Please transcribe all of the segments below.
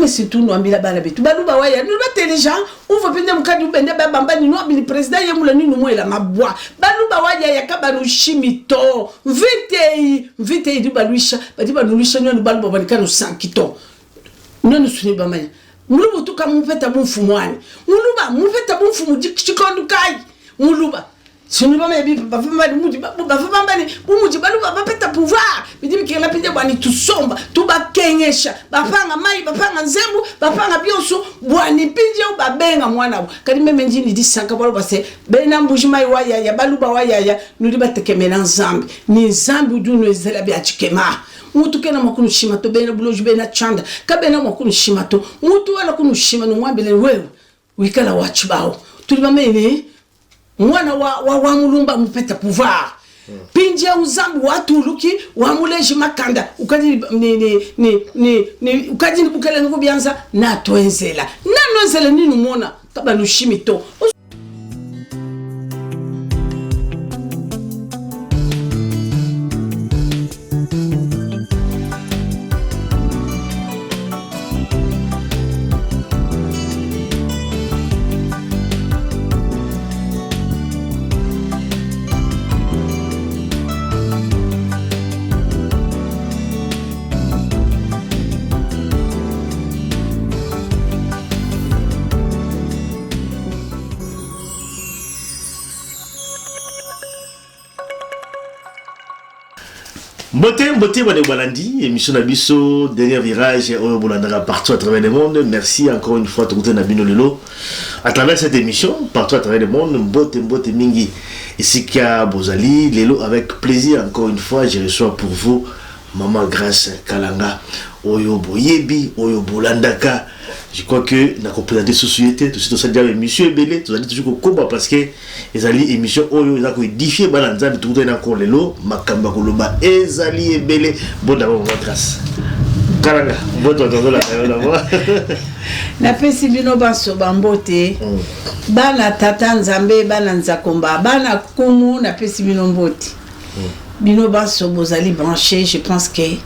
mais surtout nous ambila bala betu baluba waya nous ba télégens on va venir mukadi bende ba bamba ni no bili président yemula ni no la mabwa baluba waya yakaba no shimito vite du baluisha badi baluisha no baluba banikano sankito non suni ba manya muluba tuka mupeta mufumwani muluba mupeta mufumu chikondo kai muluba suni ba mebi ba famba ni muji ba famba ni muji baluba bapeta pouvoir bidi kila pinde bwani tusomba tubakenyesha bapanga mai bapanga nzembu bapanga bionso bwani pinje ubabenga mwana wa kadi meme njini disanga balo base bena mbuji mai waya ya baluba waya ya nudi batekemela nzambi ni nzambi uduno ezela bya chikema mutu kena makunu shimato bena buloji bena chanda kabena makunu shimato mutu wala kunu shima no mwambele wewe wikala wachibao tulibamene mwana wa mulumba mupeta pouvoir pinje uzambu watu luki wa muleji makanda ukadi ni ukadi bukele ngubyanza na toenzela ninu mona kaba nushimito. Beauté, Walandi, émission Nabiso, dernier virage, partout à travers le monde. Merci encore une fois, Tourte Nabino Lelo. À travers cette émission, partout à travers le monde, Beauté Mingi, ici Kia Bozali, Lelo, avec plaisir, encore une fois, je reçois pour vous Maman Grace Kalanga, Oyo Boyebi, Oyo Bolandaka. Je crois que dans la complété société, tout ça dit émission Ebele, tout ça dit toujours combat parce que ezali émission Oyo ils ont édifié balanza tout est encore lelo makamba koloba ezali Ebele bon d'abord Maman Grace Kalanga bon toi dans la d'abord na pesi bino baso bambote bana tata nzambe bana nzakomba bana kumu na pesi bino mbote bino baso bozali branché. Je pense que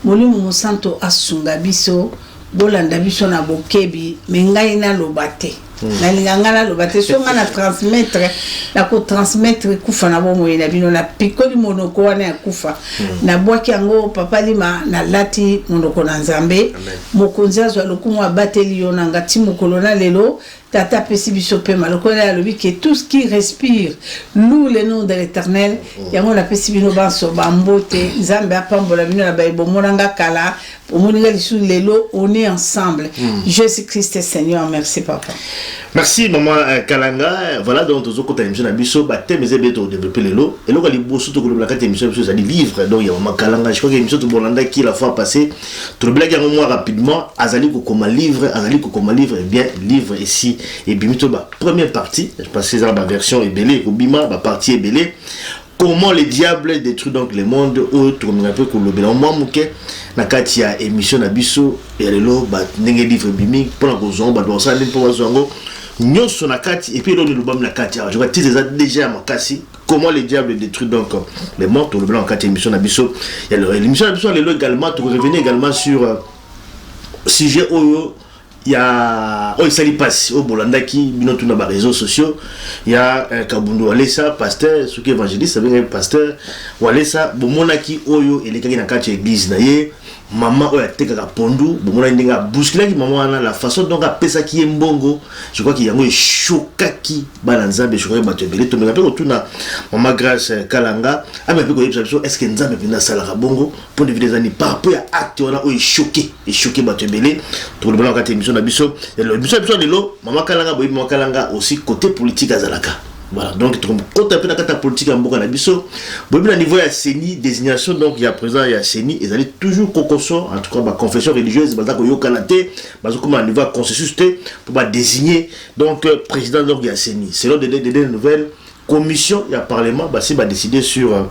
Molimo Mosanto asunga biso bolanda biso na bokebi mengai na lobate na linganga lobate so ngana transmettre la ko transmettre kufa na bomo ina bino na pikoli monoko wana ya kufa na bwaki yango papa lima na lati monoko na nzambe mokonzi azwa lokumu abateli yo na ngati mokolo na lelo tata pesi biso pe maloko na lobi que tout ce qui respire loue le nom de l'Éternel yango na pesi bino banso bambote nzambe apambola bino na baibo monanga kala omoninga lisu lelo on est ensemble. Jésus Christ est Seigneur. Merci papa. Merci maman Kalanga. Voilà donc tous autres émissions na biso baté mais beto développer lelo et là les bosso to la carte émission ça dit livre donc il y a maman Kalanga je crois que émission to Bolanda qui la fois passée tout blague un mois rapidement azali ko comme livre et bien livre ici et bimito ba première partie je pense c'est la version Ebele ko bima ba partie Ebele. Comment le diable détruit donc le monde ou tout un peu comme le bilan moi muke na kati ya émission na biso et lelo ba ndenge livre bimi pour la cause ba doit ça pour bazongo nyoso na kati et puis le lubam na kati je vois déjà makasi comment le diable détruit donc le monde tout le bilan en kati émission na biso et l'émission na biso lelo également tu revenir également sur sujet oyo il y a Sali Pass au Bolandaki binotu na ba réseaux sociaux il y a Kabundu Walesa pasteur ce qui évangéliste avec un pasteur Walesa bomonaki oyo elekaki na kati église na ye maman oyo atekaka pondu bomona ndinga bousculaki maman wana la façon donc apesa ki mbongo je crois qu'il y a un chokaki bana nzambe je crois bato ebele to me rappelle tuna maman Grace Kalanga ame pe ko yebisa biso est-ce que nzambe pina sala ka bongo pour de vidéos ani par rapport à acte wana oyo choqué bato ebele to le blanc ka émission na biso et le biso de l'eau maman Kalanga boyi maman Kalanga aussi côté politique azalaka. Voilà, donc quand on a la politique en Boka Nabiso, au niveau de la CENI, désignation, donc il y a présent, il y a CENI, ils allaient toujours concoction, en tout cas, ma confession religieuse, au niveau de consensus, pour désigner, donc, président, donc il y a CENI. Selon des nouvelles commissions, il y a parlement, c'est décidé sur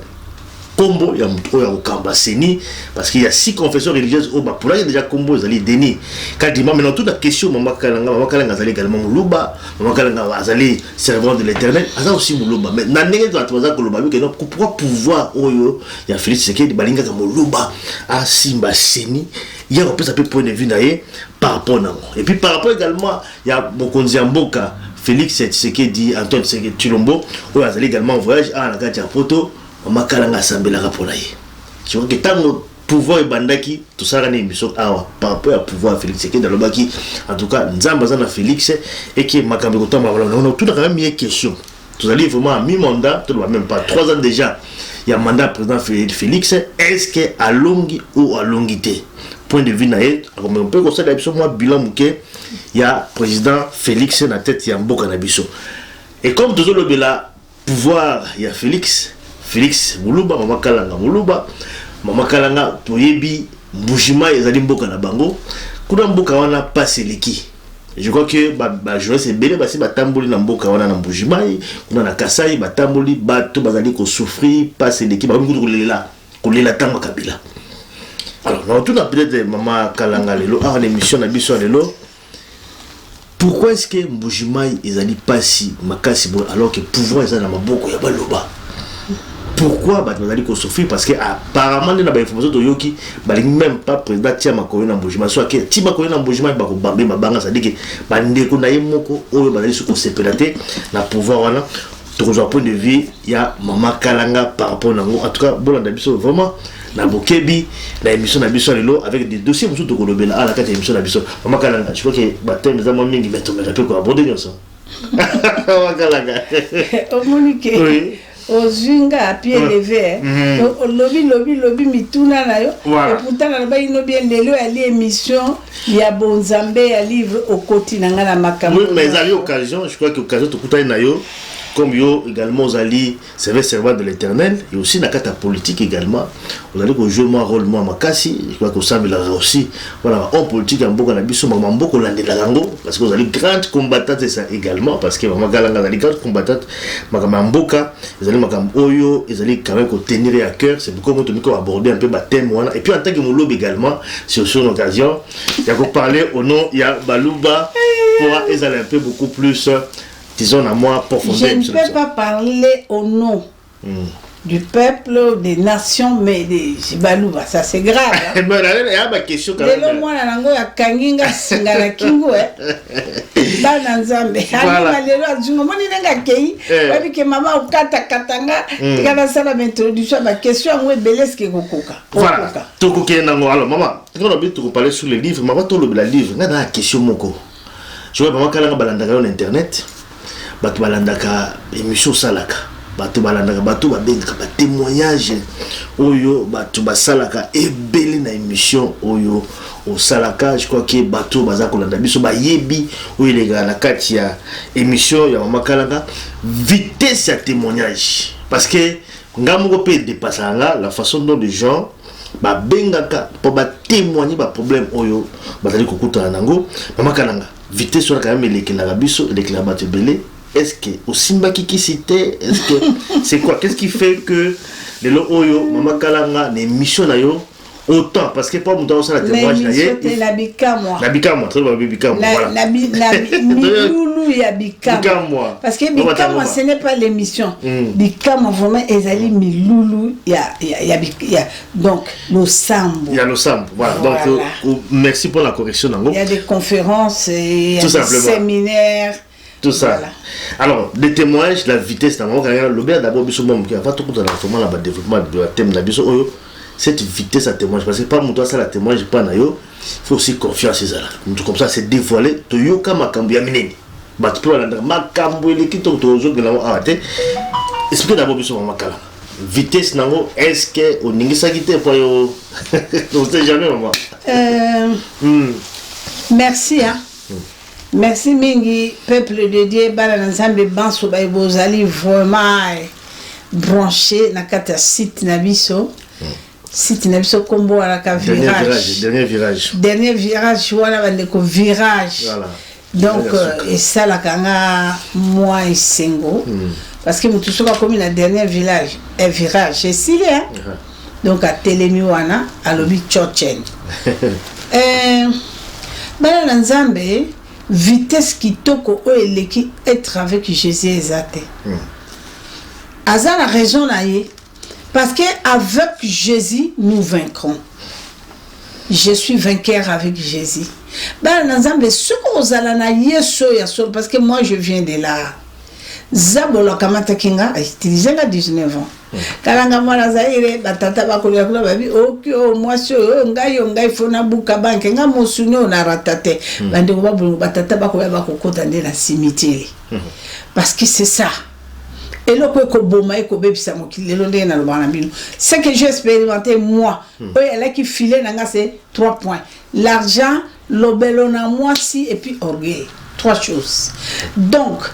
combo ya muto ya okamba seni parce qu'il y a 6 confessions religieuses au pour là il y a déjà combo zali deni quand dit maintenant toute la question Maman Kalanga zali également muluba Maman Kalanga azali servant de l'Éternel aza aussi muluba mais na ndenge to atoza koloba que non pourquoi pouvoir oyo ya Félix Tshisekedi balinga ka muluba a simba seni il y a un peu ça peut point de vue naé par rapport na et puis par rapport également il y a Mokonzi Mboka Félix Tshisekedi Antoine Tshisekedi Tshilombo oyo azali également en voyage à la carte ya poto Maman Kalanga sambela rapona ye je vois que tant le pouvoir bandaki tout ça rani émission awa par rapport à pouvoir Félix Tshisekedi dans le baki en tout cas nzamba za na Félix et qui makambe ko tamba on a tout quand même une question tout allez vraiment à mi-mandat tout même pas 3 ans déjà il y a mandat président Félix est-ce que à longue ou à longité point de vue naé on peut constater que moi bilan muké il y a président Félix na tête ya mboka na biso et comme toujours le bela pouvoir il y a Félix Muluba Maman Kalanga toyebi mbujima ezali mboka na bango kuna mboka wana passe leki je crois que ba journée belé basi batamboli na mboka wana na mbujima kuna na Kasai batamboli bato bazali ko souffrir passe leki ba kutu kolela tamba kabila alors on tout peut-être Maman Kalanga lelo a l'émission na biso lelo pourquoi est-ce que mbujima ezali pasi makasi bon alors que pouvoir ezali na maboko ya baloba pourquoi vous allez souffrir parce que apparemment dans la information de Yoki même pas président Tia Makoyo na Mbujima soit que Tia Makoyo na Mbujima ba ko bambe mabanga ça dit que bandeko na yemoko oyo bazali se concepter na pouvoir wana to point de vue il y a Maman Kalanga par rapport na en tout cas bon na biso vraiment na bokebi la émission na biso lelo avec des dossiers musu to kolobela à la carte émission na biso Maman Kalanga je crois que batem za mingi meto me ko aborder ça Maman Kalanga au Monique oui Ozunga à pied levé, lobby mituna na yo. Et pourtant na ba ino bien lelo à l'émission il y a Bonzambe à livre au quotidien na makambo. Oui, mais à l'occasion, je crois que occasion to kutai na yo comme yo également aux alliés servant de l'Éternel et aussi dans la politique également on a dit que jouer moi rôle moi makasi je crois que ça il a aussi voilà en politique en beaucoup na biso maman beaucoup la lango parce que vous allez grande combattante ça également parce que maman galanga la grande combattante maman mboka ils allaient maman oyo ils allaient quand même tenir à cœur c'est beaucoup de micro aborder un peu ba thème voilà et puis en tant que molob également c'est aussi une occasion il y a qu'on parler au nom il y a Baluba pour ils allaient un peu beaucoup plus disons à moi profondeur. Je ne peux pas parler au nom du peuple, des nations, mais des Balouba, ça c'est grave. Il y a ma question quand même. Le moi la langue ya kanginga singara kingo bana nzambe. Ani lelo azuma moni nenga kei, wabi ke mama ukata katanga, tikana sala m'introduction ba question ngwe beleske kokoka. Voilà. Toko ke nango alors maman, quand on a tu parler sur les livres, maman to le livre, na na question moko. Je vois maman kala balandaka sur internet. Bato balandaka émission salaka bato balandaka bato babengaka ba témoignage oyo bato basalaka ebele na émission oyo au salaka je crois que bato baza kolanda biso ba yebi oyo lega na kati ya émission ya Maman Kalanga vitesse ya témoignage parce que ngamoko pe dépassanga la façon dont les gens ba bengaka pour ba témoigner ba problème oyo bazali kokuta nango Maman Kalanga vitesse sur quand même elekela biso elekela bato belé. Est-ce que au Simba qui cité est-ce que c'est quoi qu'est-ce qui fait que les oyo Maman Kalanga les missions na yo autant parce que pas mon temps ça la témoignage na yé la bikamo très bien bikamo voilà la loulou ya bikamo parce que bikamo ce n'est pas l'émission bikamo vraiment ezali mi loulou ya donc le sambo il y a le sambo voilà donc merci pour la correction nango il y a des conférences il y a des séminaires tout ça voilà. Alors des témoignages la vitesse dans le bien d'abord biso mom qui va tout dans le développement de thème la biso oyo cette vitesse à témoignage parce que pas mon toi ça la témoignage pas na yo faut aussi confiance ça là comme ça c'est dévoilé to yo ka makambo ya minene ba tu peux la makambo ile ki to zo de la arrêter explique d'abord biso Maman Kalanga vitesse nango est-ce que on ningisa kité pour yo on sait jamais maman merci hein. Merci mingi peuple de Dieu bala nzambe banso ba bozali vraiment branché na kata site na biso kombo ala ka dernier virage wana bande ko virage voilà. Donc et ça la kanga moi esengo parce que tout ce comme la dernière virage c'est stylé hein. Donc à Telemiwana à l'obi Chochen bana nzambe vitesse kitoko o eleki être avec Jésus ezate aza la raison na ye parce que avec Jésus nous vaincrons. Je suis vainqueur avec Jésus. Bana nzambe soko ozala na yeso ya sol parce que moi je viens de là. Zabolo kamata kinga a utilisé la 19 ans. Kalanga mwana zaire batata bakolia kula babi okyo mwasi ngai fona buka banke nga mosunyo na ratate. Bande ko babulu batata bakoya bakokota nde na cimetière. Parce que c'est ça. Et le ko boma e ko bebisa mokili lelo nde na lobana bino. Ce que j'ai expérimenté moi, elle qui filait nanga c'est 3 points. L'argent, l'obelona mwasi et puis orgueil. 3 choses. Donc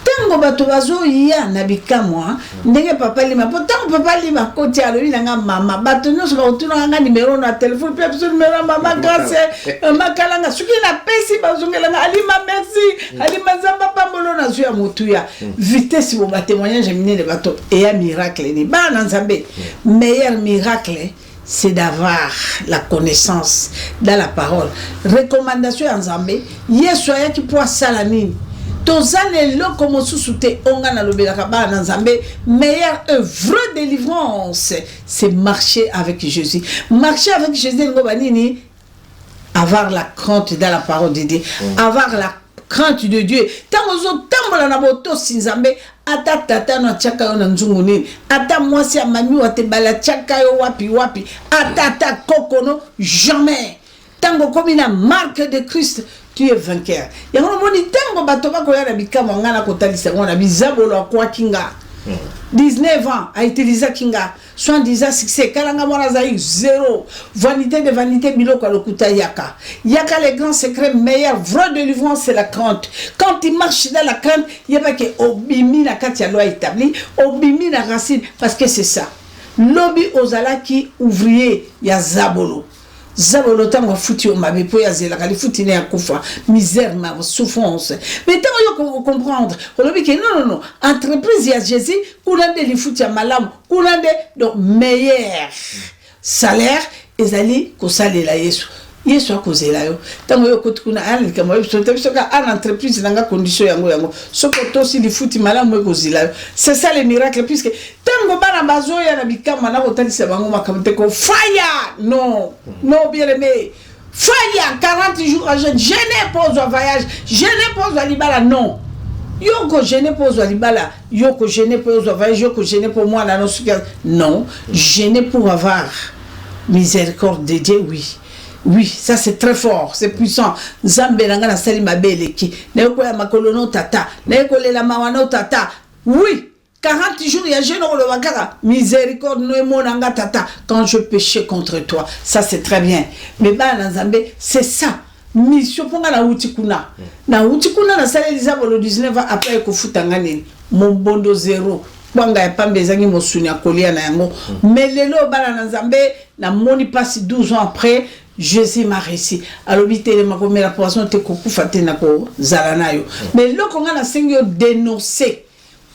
tango bato bazo ya na bikamwa ndenge papa lima pourtant papa lima koti alobi nanga mama bato nyonso bakotuna nga numéro na téléphone pe biso numéro mama grâce makalanga soki na pesi bazongela nga alima merci alima zamba pambolo na zuya motuya vitesse bo ba témoignage mine de bato et ya miracle ni bana nzambe meilleur miracle c'est d'avoir la connaissance dans la parole recommandation en nzambe yesu ya ki po sala nini tozale loko mosusu te onga na lobelaka ba na nzambe meilleure œuvre de délivrance c'est marcher avec Jésus. Marcher avec Jésus ngo banini avoir la crainte dans la parole de Dieu, avoir la crainte de Dieu. Tango zo tambola na boto sinzambe ata tata na chaka yo na nzungu nini ata mwasi ya mami wa te bala chaka yo wapi ata kokono jamais. Tango comme la marque de Christ tu es vainqueur. Ya ngono moni tango bato bako ya na bikama ngana kotalisa ngona bizabolo kwa kinga 19 ans a utilisé kinga soit disant succès kalanga mwana zaï 0 vanité de vanité biloko lokuta yaka les grands secrets meilleurs vraie délivrance c'est la crainte. Quand tu marches dans la crainte il y a pas que obimi na kati ya loi établie obimi na racine parce que c'est ça lobby ozala qui ouvrier ya zabolo zabolo tango futi o mabe po ya zela kali futi ne akufa misère ma souffrance mais tango yo comprendre lobby que non entreprise ya Jésus kunande li futi ya malamu kunande donc meilleur salaire ezali ko salela Yesu Yesu akozela yo tango yo kotukuna ali kama yo soka en entreprise nanga condition yango soko to si li futi malamu ekozela yo c'est ça le miracle puisque tango bana bazo ya na bikama na kotalisa bango makamte ko fire non bien aimé fire 40 jours à jeûne je n'ai pas au voyage je n'ai pas au libala non yoko je n'ai pas au libala yoko je n'ai pas au voyage yoko je n'ai pas moi na non je n'ai pour avoir miséricorde de Dieu oui, ça c'est très fort, c'est puissant. Nzambe nanga na sali mabeleki. Na yoko ya makolono tata, na yoko le la mawano tata. Oui, 40 jours ya jeune le wakara. Miséricorde no monanga tata quand je péchais contre toi. Ça c'est très bien. Mais ba na Nzambe, c'est ça. Mission ponga na utikuna. Na utikuna na sali Elizabeth le 19 ans après ko futanga nini. Mon bondo 0. Banga ya pambe zangi mosuni akolia na yango. Mais lelo ba na Nzambe na moni passe 12 ans après Jésus m'a réussi. Alors, il m'a commis la poisson, te coucou fatenako zalanayo. Mais là, quand on a seigneur dénoncé,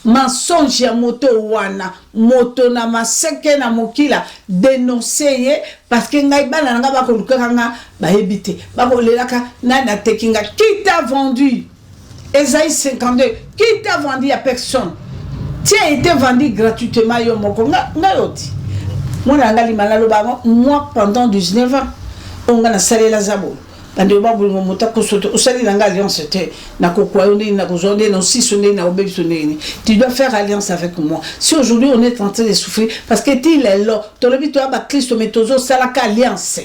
mensonge ya moto wana, moto na maseke na mokila, dénoncé parce que ngai bana nga ba kolukanga ba ebité. Ba kolelaka nana tekinga qui t'a vendu? Esaïe 52, qui t'a vendu à personne? Tu as été vendu gratuitement yo moko nga yoti. Moi ngali malalo ba moi pendant 19 ans. On a salé la zabo. Bande babu ngomuta kosoto osali nanga alliance te na kokwayondi na kozonde na sisonde na obebisonde. Tu dois faire alliance avec moi. Si aujourd'hui on est en train de souffrir parce que il est là, ton lobby toi ba Christ metozo salaka alliance.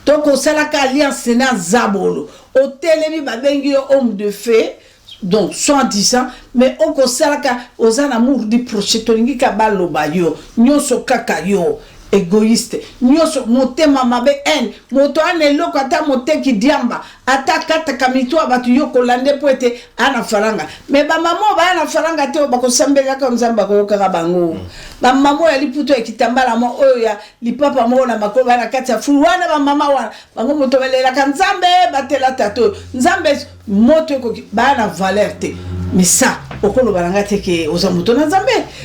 Donc on salaka alliance na zabolo. Au telemi ba bengi homme de fait. Donc, soit disant, mais on salaka aux amour du proche tolingi kabalo bayo, nyoso kaka yo. Égoïste nyoso motema mabe en moto ane loko ata moteki diamba ata kata kamito abatu yoko lande poete ana faranga me ba mamo ba ana faranga te ba ko sambela ka nzamba ko yoka bango ba mamo ya liputo ekitambala mo oya lipapa mo na makoba na kati ya fulwana ba mama wana bango moto belela ka nzambe batela tato nzambe moto ko ba na valeur te mais ça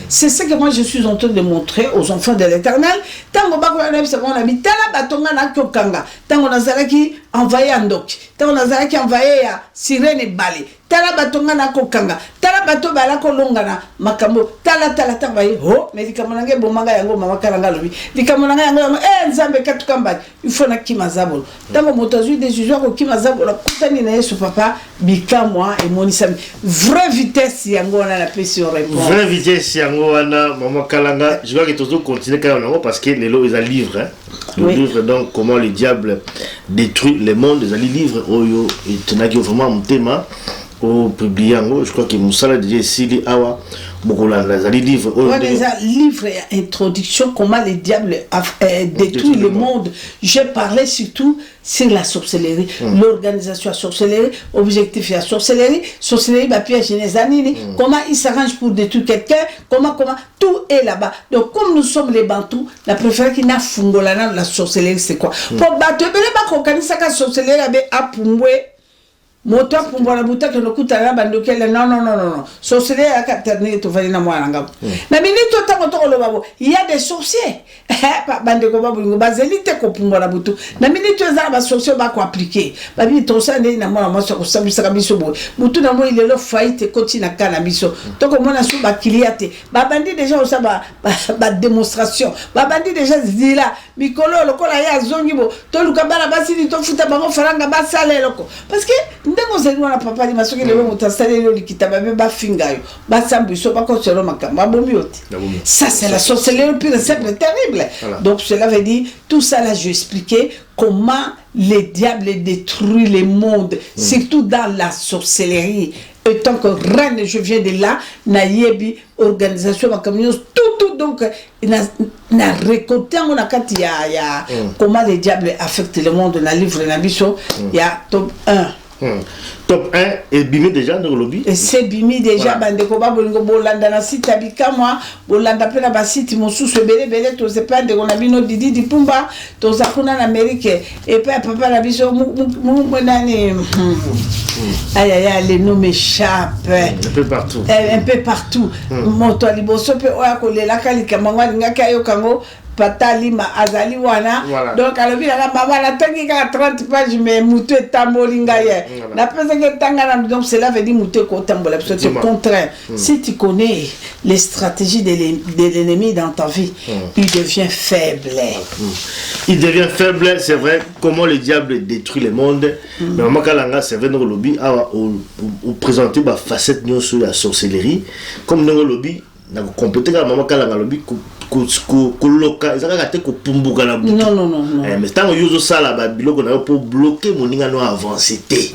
C'est ce que moi je suis en train de montrer aux enfants de l'Éternel. Tango bako na biso on habite la batonga na kokanga. Tango nazalaki envoyé Andoki. Tango nazalaki envoyé ya Sirene Bali. Tala batonga na kokanga. Tala bato bala kolongana makambo. Tala tambaye. Oh, mais dikamonanga bomanga yango mama kalanga lobi. Dikamonanga yango nzambe katukamba. Il faut na kimazabolo. Tango motazu des juges ko kimazabolo kutani na Yesu papa bikamwa et monisami. Vraie vitesse yango na la pression répond. Vraie vitesse yango na mama kalanga. Je vois que toujours continuer quand même parce que les lots ils a livre hein. Le livre donc comment le diable détruit le monde, ils a livre oyo et tenaki vraiment mon thème au publié je crois que Moussala déjà ici awa beaucoup là les livres livre introduction comment le diable détruit le monde. Je parlais surtout sur la sorcellerie, l'organisation à sorcellerie, objectif à sorcellerie bah piège les années, comment il s'arrange pour détruire quelqu'un, comment tout est là-bas. Donc comme nous sommes les Bantous, la préférée qui n'a fungolana la sorcellerie c'est quoi? Pour battre pas organiser la sorcellerie avec apungwe moto pour la bouta que le coup à la bande non sorcier à capterner to valina moi ngam na minute to le babo il y a des sorciers bande ko babu bazelite ko pour la boutu na minute za ba sorcier ba ko appliquer ba bi to ça na moi so ko sabisa biso bo boutu na moi il est le faillite continue na kana biso to ko mona so ba kiliate ba bandi déjà ça ba démonstration ba bandi déjà zila mikolo lokola ya zongi bo to luka bana basili to futa bango faranga ba sale loko parce que ndemo zeli na papa ni masoki le mutasale le likita ba fingayo ba sambiso ba ko solo makamba bombi oti ça c'est la sorcellerie pure simple terrible. Voilà. Donc cela veut dire tout ça là je expliquais comment le diable détruit le monde surtout dans la sorcellerie. Et tant que reine je viens de là nayebi organisation makamio tout donc na récolté on a quand il y a comment le diable affecte le monde dans le livre na biso il y a top 1. Top 1 et bimi déjà dans le lobby. Et c'est bimi déjà bande ko ba bolingo bolanda na site abika moi bolanda pe na ba site mosusu belé to se pas de on a bino didi di pumba to zakuna en Amérique et puis papa la biso nani aïe les noms m'échappent un peu partout moto liboso pe oya ko lela kalika mangwa ngaka yo kango patali ma azali wana donc alobi na mama na tangi ka 30 pages mais mutu tamolinga ye na pesa que tangana donc cela veut dire mutu ko tambola parce que c'est contraire si tu connais les stratégies de l'ennemi dans ta vie il devient faible c'est vrai comment le diable détruit le monde mais maman kalanga c'est vrai dans le lobby au présenter ba facette sur la sorcellerie comme dans le lobby na compléter la maman kalanga lobby koloka ezaka te ko pumbuka na butu non mais tant yozo sala ba biloko na pour bloquer moninga no avancer té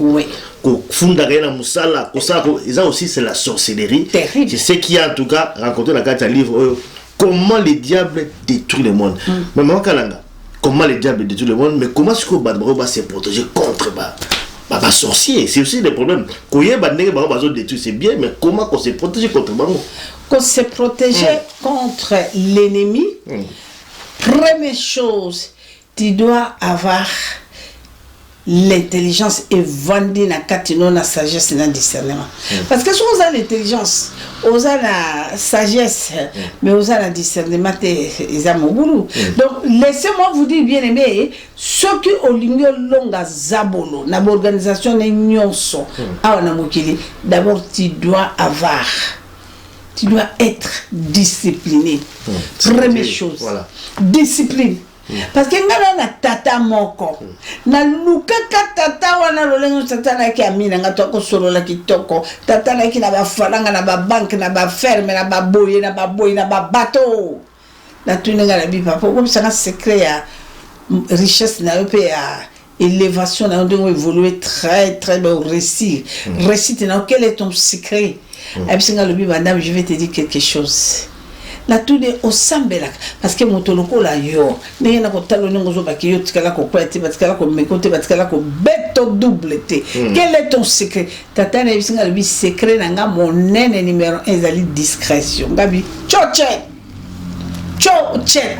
ko funda na musala ko ça ça aussi c'est la sorcellerie c'est ce qui a en tout cas raconté la carte livre comment le diable détruit le monde mais maman kalanga comment le diable détruit le monde mais comment est-ce que va se protéger contre bah sorcier c'est aussi des problèmes koye bandenge ba détruire c'est bien mais comment qu'on se protège contre bango qu'on se protéger contre l'ennemi première chose tu dois avoir l'intelligence et vendre na katino na sagesse na discernement parce que si on a l'intelligence on a la sagesse mais on a la discernement ils ont mon boulot donc laissez-moi vous dire bien aimé ceux qui au ligne longa zabolo na organisation na nyonso a na mokili d'abord tu dois être discipliné première chose discipline parce que ngala na tata moko na lukaka tata wana lolengo tata na ki amina ngato ko solo la kitoko tata na ki na ba falanga na ba banque na ba ferme na ba boye na ba bateau na tuninga la bi papa comme ça na secret ya richesse na pe ya élévation na on évoluer très très bien réussir quel est ton secret absinga le bi madame je vais te dire quelque chose la tourne au sambela parce que motoloko la yo mais na ko talo ngozo ba ki yo tikala ko kwete ba tikala ko mekote ba tikala ko beto double t quel est ton secret tata na bisinga le secret na nga monene numéro 1 ezali discrétion gabi choche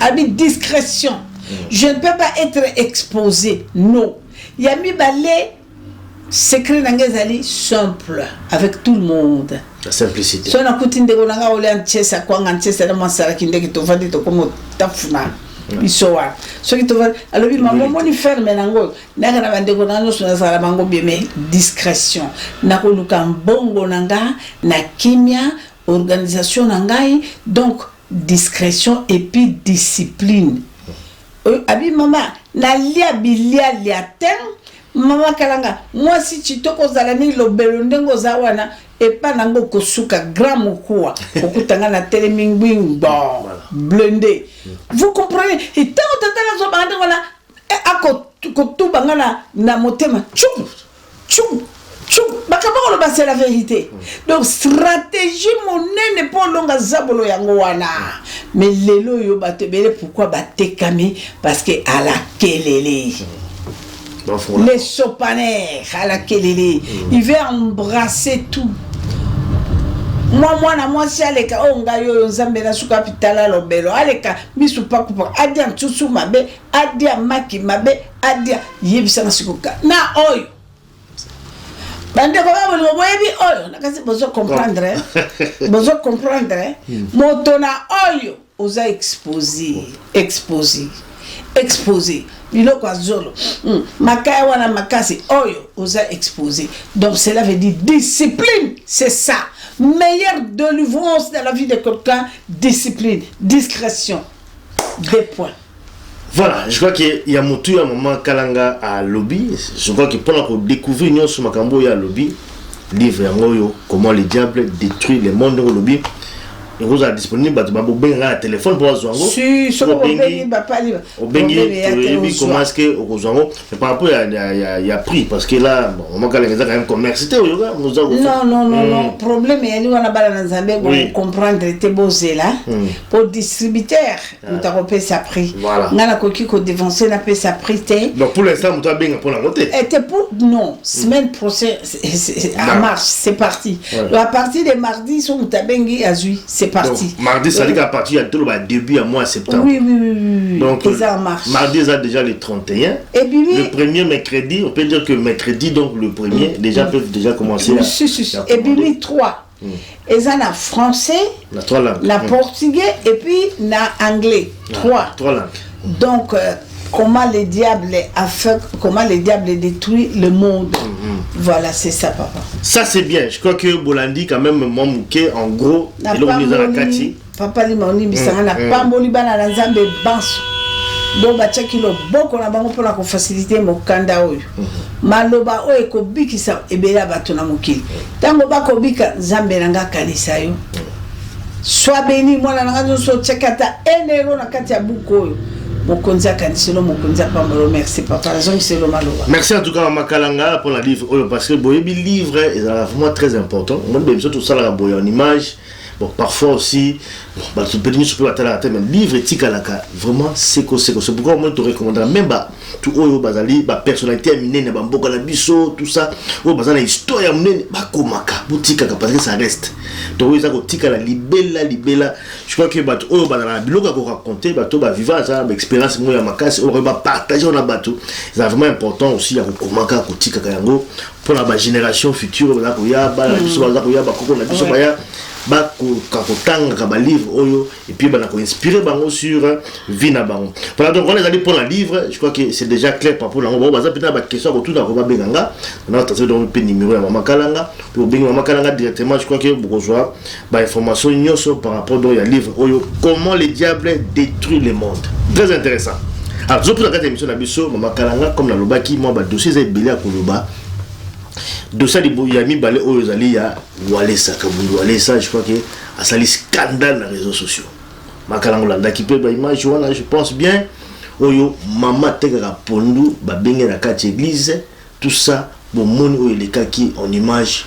abi discrétion je ne peux pas être exposé non yami balé secret nangezali simple avec tout le monde. La simplicité. So na kuti ndeko nanga ole anchesa kwanga anchesa na masara kindeki to vandi to komo tafuna. Biso wa. So ki to vandi alobi maman moni ferme nango. Nanga na bandeko nanga so na sala bango bien mais discrétion. Na ko luka mbongo nanga na kimia organisation nangai donc discrétion et puis discipline. Abi mama na lia bilia liaten mama kalanga moi si chitoko zalani lo belondengo zawana et pas nango kosuka grand mokua okutanga na telemingwing bon blindé vous comprenez et tant tata zo bande wala ako bangana na motema chou bakabako c'est la vérité. Donc stratégie monene pour longa zabolo yango wana. Mais lelo yo batebele pourquoi batekami parce que à la kelele. Les sopaners à la kelele, il veut embrasser tout. Moi si aleka onga yo nzambe na suka pitala lobelo aleka misu pakupa adia mtusu mabe adia maki mabe adia yebisa na sikuka na oyo bande ko ba bolo boyebi oyo nakasi bozo comprendre moto na oyo oza exposer biloko azolo makaya wana makasi oyo oza exposer donc cela veut dire discipline, c'est ça meilleure délivrance dans la vie de quelqu'un, discipline, discrétion, des points. Voilà, je crois qu'il y a un moment Kalanga à lobby. Je crois que pour découvrir nous sur Makambo il y a lobby livre comment le diable détruit le monde au lobby. Vous êtes disponible, vous avez un téléphone pour vous. Si, je vais comment est-ce que vous avez par rapport il y a prix parce que là on va quand même commercité non problème il y a une Zambie pour comprendre tes beaux là pour distributeur nous avons payé sa prix on a coquille qu'on dévancé n'a payé sa prix donc pour l'instant vous avez bien pour la montée était pour non semaine prochaine à mars c'est parti à partir de mardi sont tabengi azui c'est parti. Donc, mardi, ça dit qu'à partir de début à mois septembre. Oui. Donc, mardi, ça déjà le 31. Et puis, le premier mercredi, on peut dire que mercredi, donc le premier, déjà peuvent déjà commencer à et puis, 3. Et ça, la français, la portugais, et puis, la anglais. 3 langues. Donc, comment le diable détruit le monde. Voilà, c'est ça, papa. Ça, c'est bien. Je crois que Bolandi, quand même, mon mouké, en gros, il a mis dans la kati. Papa, il m'a dit, n'a pas mboli bana la zambe banso. Donc, il y a beaucoup de facilité mon kanda oyo. Maloba oyo ko bikisa ebela bato na mokili. Tango ba ko bika zambe nanga kanisa yo. Sois béni moi na nga so tchekata enero na kati ya buko oyo. Merci papa. Merci en tout cas à Makalanga pour la livre parce que le livre est vraiment très important. Moi je suis tout ça en image. Bon, parfois aussi, bon, tu peux dire que le livre est vraiment c'est pourquoi moi je te recommande même tout le bazali personnalité minene bamboka la biso tout ça o bazana histoire minene bakomaka boutika parce que ça reste donc ça kotika la libella je crois que bato o bazana biloko ko raconter bato ba vivre ça expérience moi ya makasi on va partager on a bato c'est vraiment important aussi ya kokomaka kotika yango pour la génération future ba ko ya ba biso ba ko ya ba koko na biso ba ya ba kakotanga ka ba livre oyo et puis ba na ko inspirer bango sur vie na bango. Voilà donc on est allé pour la livre, je crois que c'est déjà clair par rapport à bango ba za pena ba question autour da ko ba benganga on a tenté donc numéro ya Mama Kalanga pour benga Mama Kalanga directement je crois que beaucoup soit ba information nyoso par rapport donc ya livre oyo comment le diable détruit le monde. Très intéressant. Alors je pour la émission na biso Mama Kalanga comme la lobaki moi ba dossier za belé à koloba dossier de Yami Balé Oyozali ya Walesa Kabundu Walesa je crois que a sali scandale dans les réseaux sociaux. Makalango landa qui peut ba image wana je pense bien oyo mama teka pondu ba benga na kati église tout ça bon moni oyo les cas qui en image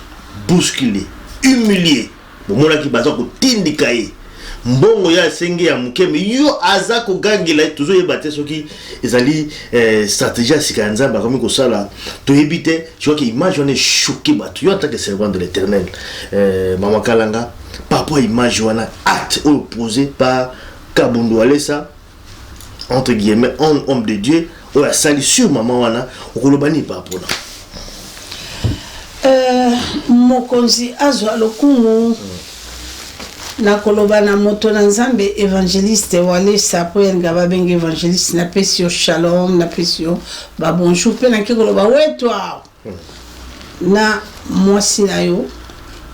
bousculé humilié bon mona ki baza ko tindikaye mbongo ya senge ya mukeme yo aza ko gangela toujours yebate soki ezali stratégie sikanzamba comme ko sala to éviter je crois que image on est choqué bato yo en tant que servant de l'Éternel Mama Kalanga par rapport à image wana acte opposé par Kabundu Walesa entre guillemets homme de Dieu ou a sali sur maman wana okolobani par rapport là mokonzi azwa lokumu na koloba na moto na nzambe évangéliste walesa po yenga babenga évangéliste na pesi yo shalom na pesi yo ba bonjour pe na koloba wetwa na mwasi na yo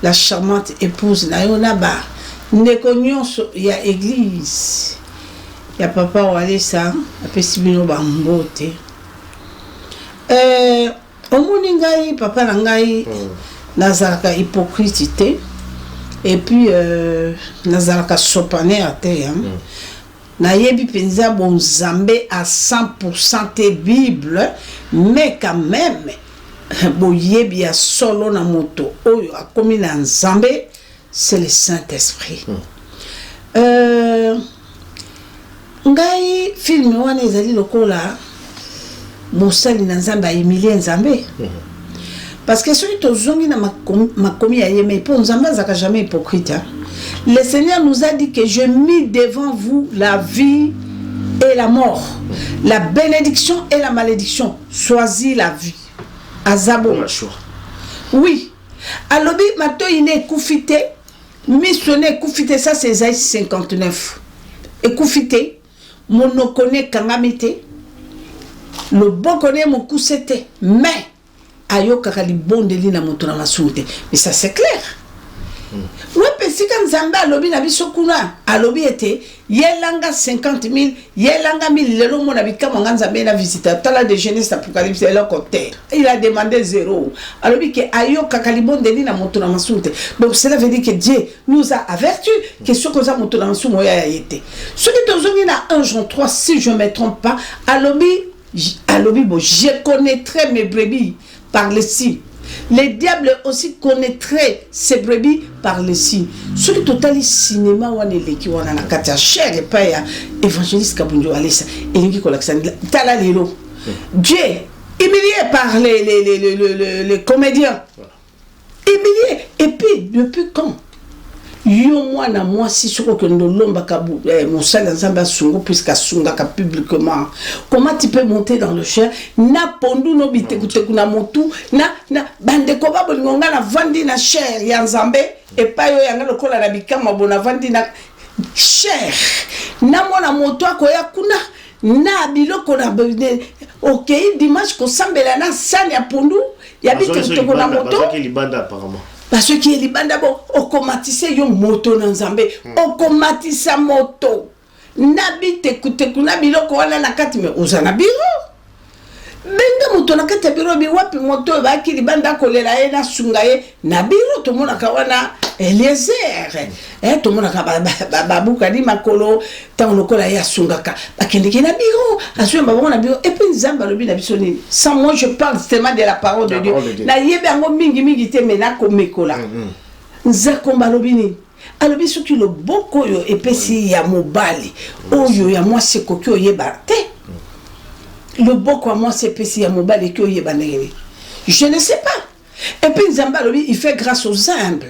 la charmante épouse na yo na ba ndeko nyonso ya église ya papa walesa apesi bino bambote omoni ngai papa na ngai nazalaka hypocrite te et puis nazalaka sopanere te nayebi penza bon nzambe à 100% te Bible mais quand même boyebi ya solo na moto oyo akomi na nzambe c'est le Saint-Esprit. Ngai film wana ezali lokola mosali na nzambe aimilie nzambe parce que celui tozongi na makomi ya yeme po nzambe azaka jamais hypocrite. Le Seigneur nous a dit que je mis devant vous la vie et la mort, la bénédiction et la malédiction. Choisis la vie. Azabo. Oui. Alobi mato ine koufite, missionné koufite, ça c'est Isaïe 59. Et koufite, monokone kangamite, le bon connaît mon kousete, mais ayo kakali bon deli na motona masute. Mais ça c'est clair. Oui, parce que Nzambe alobi na biso kuna alobi ete yelanga 50 000 yelanga 1000 lelo mona bikama Nzambe na visiter tala de Genèse Apocalypse et le côté il a demandé 0 alobi que ayo kakali bon deli na motona masute. Donc cela veut dire que Dieu nous a averti que ce que ça motona masute moya été ce qui tozongi na 1 Jean 3 si je me trompe pas alobi bon je connaîtrai mes brebis par les signes. Les diables aussi connaîtraient ces brebis par les signes. Ce qui total cinéma wana eleki wana na kati ya cher et pas ya évangéliste Kabunjo Alessa elingi kolakisani tala lelo. Dieu humilié par les comédiens. Humilié. Et puis depuis quand yo mwana mwasi soko ke ndolomba kabu mosala nzamba sungo puisque sunga ka publiquement comment tu peux monter dans le cher na pondu no bitekuteku na motu na bande ko ba bolingo ngana vandi na cher ya nzambe et pas yo yanga lokola na bikama bona vandi na cher na mona moto akoya kuna na biloko na OK dimanche ko sambela na sani ya pondu ya bitekuteku na moto parce qu'il banda apparemment. Parce que les bandes au comatisse yo moto na nzambe au comatissa moto nabite kutekuna biloko wana na kati me uzana biro benga moto na kati biro bi wapi moto ba ki libanda kolela ye na sungaye na biro to mona kawana Eliezer to mona ka babuka di makolo tant lokola ya sungaka bakendeki na biro aswe mbabo na biro et puis nzamba lobi na bisoni sans moi je parle seulement de la parole de Dieu na yebe ngo mingi te mena ko mekola nzakomba lobi ni alobi soki lo boko yo epesi ya mobali oyo ya mwasi koki oyeba te le boko à moi c'est epesi ya mobali ki oyeba ndenge je ne sais pas. Et puis Nzamba lobi il fait grâce aux humbles.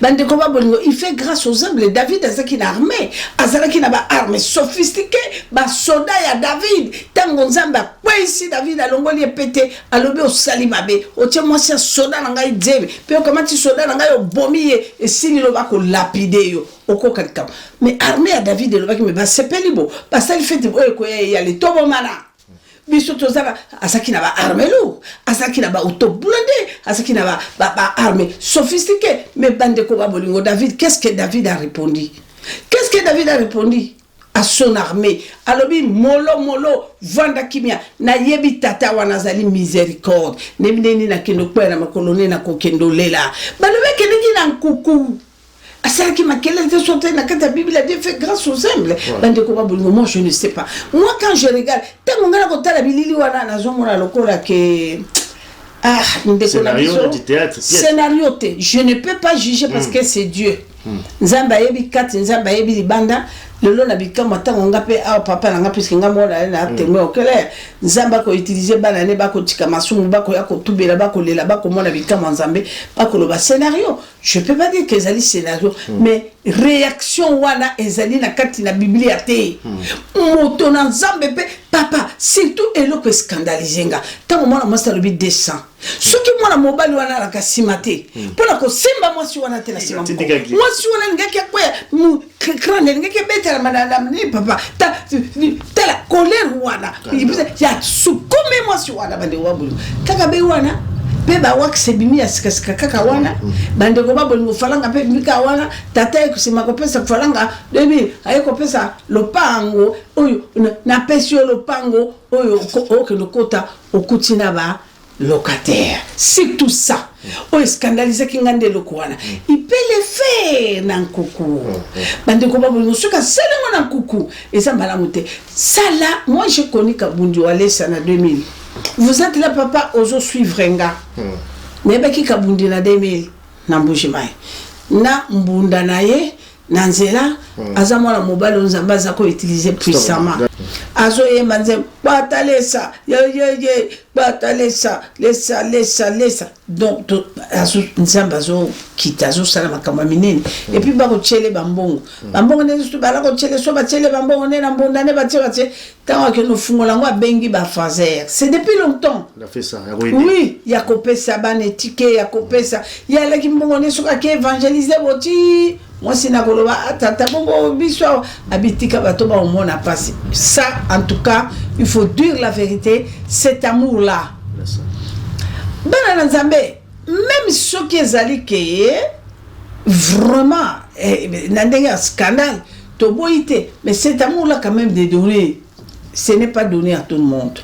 Bande ko ba bolingo il fait grâce aux humbles. David azaki na armée, azalaki na ba armée sophistiquée, ba soldat ya David. Tango Nzamba kwa ici David alongoli epete alobi o salimabe. O tie moi c'est soldat na ngai dzebe. Pe comment ti soldat na ngai o bomi e sini lo ba ko lapider yo. Oko kalikam. Mais armée ya David lo ba ki me ba sepeli bo. Parce qu'il fait ko ya le tobo mana. Biso tozala asaki na ba armée lourd, asaki na ba auto blindé, asaki na ba armée sophistiquée. Mais bande ko ba bolingo David, qu'est-ce que David a répondu? Qu'est-ce que David a répondu à son armée? Alobi molo vanda kimia na yebi tata wana zali miséricorde. Nemneni na kendo kwela makolone na kokendo lela. Balobe keneki na nkuku. Asala qui m'a qu'elle était sortie dans la Bible a dit fait grâce aux humbles. Moi je ne sais pas. Moi quand je regarde, tant mon gars quand la Bible wana na zomona lokola que scénario du théâtre. Scénario te. Je ne peux pas juger parce que c'est Dieu. Nzamba yebi kat nzamba yebi libanda lelo na bikama tango ngape a papa na ngape singa mona na témoin okele nzamba ko utiliser bana ne ba ko tika masumu ba ko ya ko tubela ba ko lela ba ko mona bikama nzambe ba ko loba scénario. Je peux pas dire que ezali scénario mais réaction wana ezali na kati na Bible ate moto na nzambe pe papa surtout eloko scandaliser nga tango mona masa lobi descend soki mwana mobali wana la kasimate pona ko simba mwasi wana tela sima mwasi wana ngaki kwa crane ngaki betela madame ni papa tela colère wana ya sukume mwasi wana bande wabulu kaka be wana pe ba wakse bimi asikasika kaka wana bande ko babolo falanga pe mika wana tata kusema ko pesa falanga 2000 ayeko pesa lopango oyo na pesio lopango oyo okendo kota okutina ba locataire. C'est tout ça. On scandalise qui ngande lokwana. Il peut le faire nan coucou. Bande ko babolo soka sele nan coucou et ça malamuté. Ça là, moi je connais Kabundi Wale ça na 2000. Vous êtes là papa ozo suivre nga. Nebe ki Kabundi na 2000 na mbujimai. Na mbunda naye na nzela aza mwana mobile nzamba za ko utiliser puissamment. Azo ye manze batalesa ye batalesa lesa donc azo nzamba zo kitazo sala makamba minene et puis ba ko chele bambongo ne so bala ko chele so ba chele bambongo ne na mbunda ne ba tse tant que no fungola ngwa bengi ba fazer c'est depuis longtemps il a fait ça oui ya ko pesa bane ticket ya ko pesa ya la kimbongo ne so ka évangéliser boti moi c'est nakoloba tata bongo biso abitika bato ba omona passer ça en tout cas il faut dire la vérité cet amour là bana nzambe même ceux qui ezali que vraiment nandenge un scandale to boité mais cet amour là quand même de donner ce n'est pas donné à tout le monde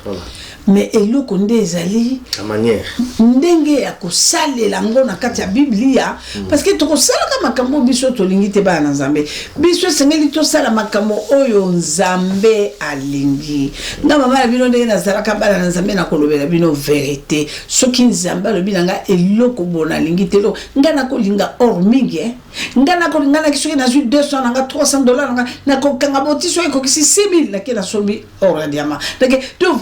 mais eloko nde ezali la manière ndenge ya kosalela ngo na kati ya biblia parce que tokosalaka makambo biso tolingi te bana nzambe biso sengeli tosala makambo oyo nzambe alingi nga mama na bino ndenge nazalaka bana na nzambe na kolobela bino vérité soki nzambe alobi na nga eloko bona alingi te lo nga na kolinga or mingi nga na kolinga na kisoki na zwi 200 na nga $300 na kokanga botiso ekokisi 6000 na ke na sobi or ya diamant donc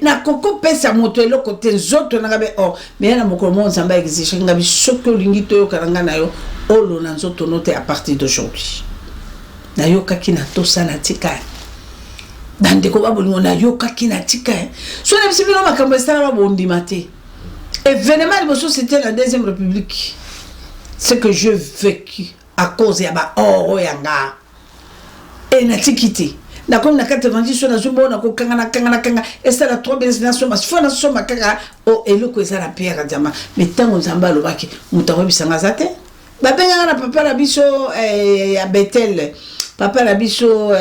na koko pesa moto eloko te nzoto na ngabe or mais na mokolo mo nzamba exige ngabi soki olingi to yokalanga na yo olo na nzoto note à partir d'aujourd'hui na yokaki na tosa na tika bande ko babolingo na yokaki na tika so na bisibino makambo esala babondima te événement liboso c'était la deuxième république ce que je vécu à cause ya ba oro yanga et na tikiti na comme na 90 sur na zubo na ko kanga et ça la 3 destination mas fona so makaka o eloko eza la pierre diamant mais tango nzamba lobaki mutawo bisanga zate ba benga na papa la biso ya Bethel papa la biso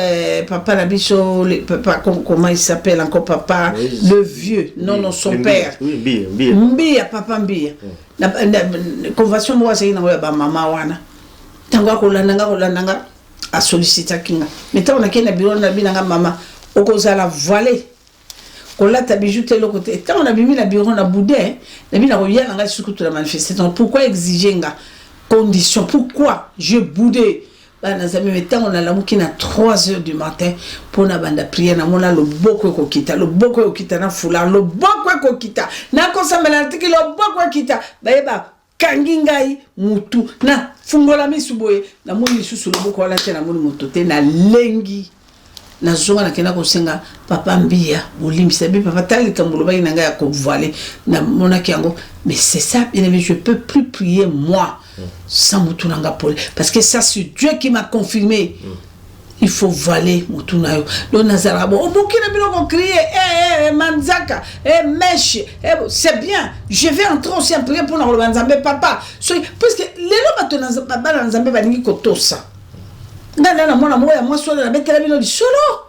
papa comment il s'appelle encore papa le vieux non son père Mbia papa Mbia na convention moi c'est na ba mama wana tango ko landanga a sollicité kinga mais tant on a kena bureau na binanga mama okozala voilé kola ta bijouté le côté tant on a bimi la bureau na boudin na bina ko yana nga sukutu la manifestation pourquoi exiger nga condition pourquoi je boudé bana zami mais tant on a la mukina 3h du matin pour na banda prière na mona lo boko ko kita na fula lo boko ko kita na ko samela tiki lo boko kita bayeba kangingai mutu na fungola misuboye na moni susu loboko wala tena moni motote na lengi na zonga na kena ko senga papa Mbia bolimisa be papa tali kambulo ba inanga ya ko voiler na mona kiango mais c'est ça bien aimé je peux plus prier moi sans mutu nanga pole parce que ça c'est Dieu qui m'a confirmé il faut voiler mutuna yo do nazara bon obokina biloko crier manzaka mesh c'est bien je vais entrer aussi en prière pour na nzambe papa so parce que lelo batona baba nzambe baningi kotosa ndana na mwana moya mwa solo na betela bino di solo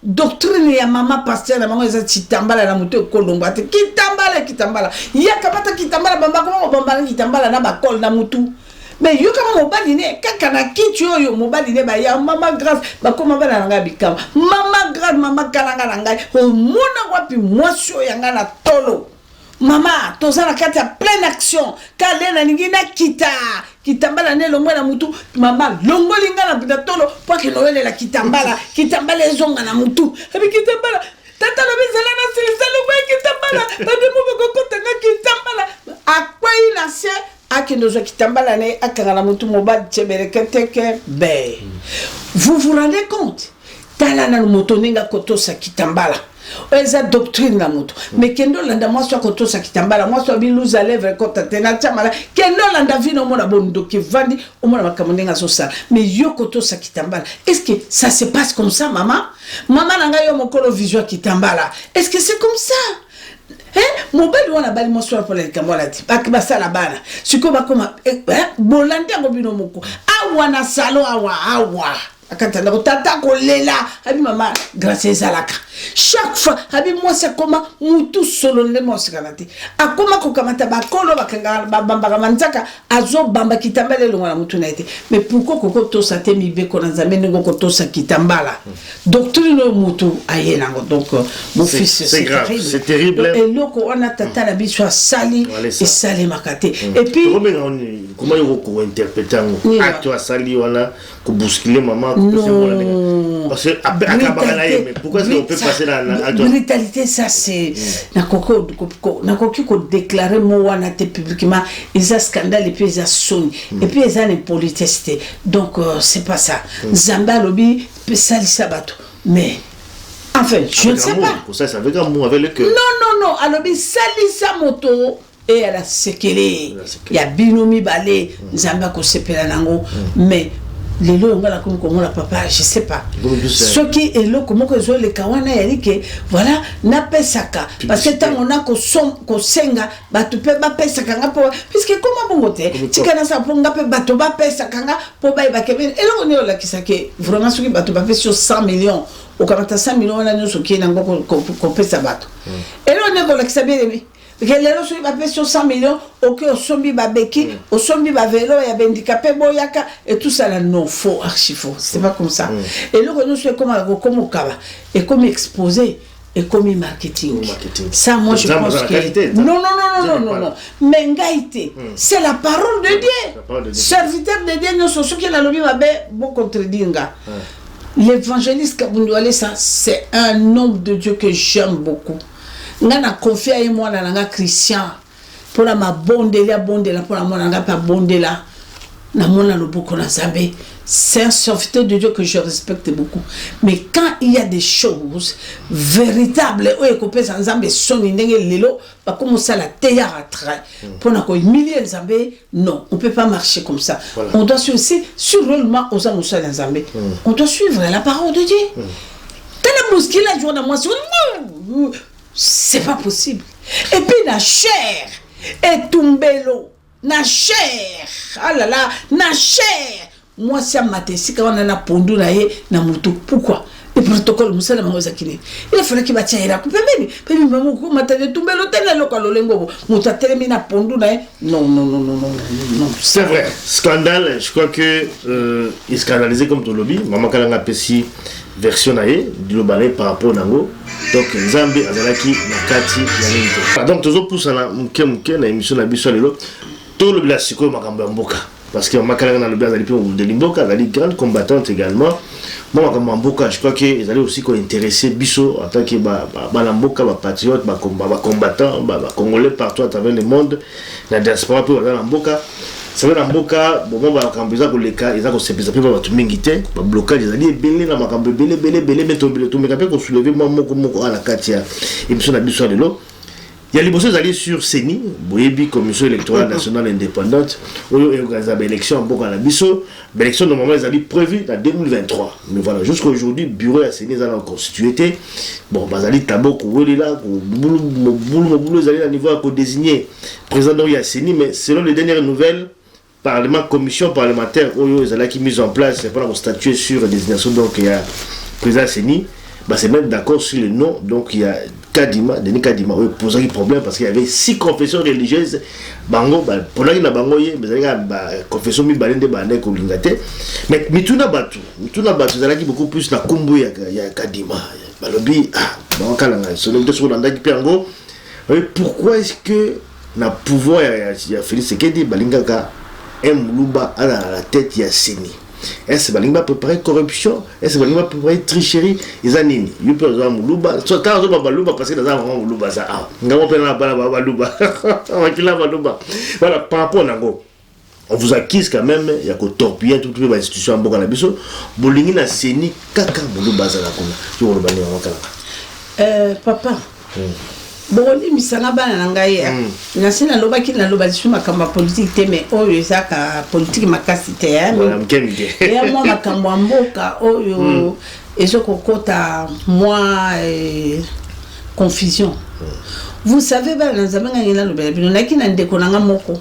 doctrine ya mama pasteur na mango eza kitambala na muto kolongo ate kitambala yakabata kitambala bamba ko bamba kitambala na bakol na mutu mais yo kama mobali ne kaka na kitu yo mobali ne ba ya mama grâce ba koma bana nga bikama mama grâce mama kalanga na ngai mona wapi mwasio yanga na tolo mama tozana kati ya pleine action kale na ningi na kitambala ne longwe na mutu mama longo linga na tolo po ke noele la kitambala ezonga na mutu abi kitambala tata lo bizala na silisalo ba kitambala ba de mo ko kotanga kitambala akwa ina se akindozo kitambala ne akangala mutu mobali tchebereketeke be vous vous rendez compte tala na moto ninga kotosa kitambala eza doctrine na moto mais kendo landa moi soit koto sa kitambala moi soit biluza à lèvre kota tena chamala kendo landa vino mona bondo ki vandi o mona bakamondenga so ça mais yo koto sa kitambala est-ce que ça se passe comme ça maman nanga yo mokolo visual kitambala est-ce que c'est comme ça mobali wana bali mo soit pour les kambola ti ba sala bana siko ba koma bolandi ngo bino moko awa na salo awa akatanda tata kolela abi mama grâce à la chaque fois abi moi c'est comment mutu solo le mo sikanati akoma ko kamata ba kolo bakanga bamba manzaka azo bamba kitambala lo ngana mutu naite mais pourquoi koko to sa te mi be ko na zamene ngo to sa kitambala doctrine mutu ayena ngo donc mon fils c'est grave c'est terrible et loko on a tata la biso sali et sali makate et puis comment il interpréter un acte sali wana ko bousculer maman non parce que mais pourquoi est-ce qu'on peut passer dans la brutalité ça c'est na koko ko déclarer mo wana te publiquement ils a scandale et puis ils a sonné et puis ils a impolitesse donc c'est pas ça Zamba lobby sali sabato mais enfin je ne sais pas pour ça avec amour avec le cœur non alobi sali sa moto et à la sekele ya binomi balé Zamba ko sepela nango mais les lois ngala comme la papa je sais pas ce qui est là comment que zo le kawana yali que voilà na pesaka parce que tant on a ko senga batu pe ba pesaka ngapo puisque comment bongote tikana sa ponga pe batu ba pesaka nga po ba kebe et là on est là qui ça que vraiment ce qui batu ba fait sur 100 millions au kamata 100 millions na nyoso ki na ngoko ko pesa batu et là on est là qui ça bien aimé Gelero so ba sur 100 millions OK au sombi ba beki au sombi ba vélo ya handicapé boyaka et tout ça là non faux archi faux c'est pas comme ça et là nous c'est comme kaba et comme exposé et comme marketing ça moi je pense que non mais ngaité c'est la parole de Dieu serviteur de Dieu nous sommes ceux qui la lobby ba bon contredinga l'évangéliste Kabundouale ça c'est un homme de Dieu que j'aime beaucoup ngana confia et moi na Christian pour la ma bondela pour la mona pas bondela na mona loboko na Zambé c'est un serviteur de Dieu que je respecte beaucoup mais quand il y a des choses véritables ou écopé sans Zambé soni ndenge lelo ba commencer la théâtre pour na ko humilier Zambé non on peut pas marcher comme ça voilà. On doit suivre sur réellement aux amours dans Zambé on doit suivre la parole de Dieu telle mosquée la journée moi c'est pas possible et puis la chair et tumbelo na chair ah là là na chair moi c'est matesi quand on a pondu na ye na mutu pourquoi le protocole musala mangoza kile il fallait qu'il batia ira pembeni mamu ko matane tumbelo tena lokalo lengo mutu termina pondu na ye non c'est vrai scandale je crois que il scandalisé comme ton lobby maman kalanga pesi version naé du lobalé par rapport nango donc Nzambe azalaki na kati ya nini donc tozo poussa na mke na émission na biso lelo to le blasiko makambo mboka parce que makalanga na le blazali pe de limboka azali grande combattante également moi makambo mboka je crois que ils allaient aussi ko intéresser biso en tant que ba mboka ba patriote ba combattant ba congolais partout à travers le monde la diaspora pe ba mboka c'est vrai mboka bon ba kambiza ko leka ils a ko sepisa pe ba tu mingite ba blocage ils allaient belé na makambo belé mais to me kapé ko soulever moko à la katia émission na biso lelo il y a les bosses aller sur CENI boyebi commission électorale nationale indépendante oyo organiser élection mboka na biso élection normalement ils allaient prévu en 2023 mais voilà jusqu'aujourd'hui bureau à CENI a constitué bon bazali tabo ko welela ko boulou ils allaient à niveau à désigner président de CENI mais selon les dernières nouvelles Parlement, commission parlementaire, qui est mise en place, c'est pas pour statuer sur la désignation, donc il y a président CENI, c'est même d'accord sur le nom, donc il y a Denis Kadima, il pose un problème parce qu'il y avait 6 confessions religieuses, bango, pour la bango, il y a confession mi balende banek ou lingate, mais mituna batu, il beaucoup plus na kumbu il y a Kadima, balobi, pourquoi est-ce que na pouvoir il y a Félix Sekedi balingaka Mlouba à la tête il y a CENI. Est-ce que Balinga peut préparer corruption? Est-ce que Balinga peut préparer tricherie? Ils ont nini. Ils peuvent avoir Mlouba. Soit quand on va Mlouba parce que dans un moment Mlouba ça. On va prendre la balle à Mlouba. On va killer Mlouba. Voilà par rapport à Nango. On vous acquise quand même. Il y a que torpiller toutes les institutions en Bokanabiso. Bolingi na CENI kaka Mlouba ça la comme. Je vous le bannis en Kanaka. Papa. Boni misanga bana na ngai ya. Na sina loba ki na loba suma kama politique te mais oyo ezaka politique makasi te ya. Ya moi makambo mboka oyo ezokokota moi confusion. Vous savez bana nzamenga ngina loba bino na kina ndeko nanga moko.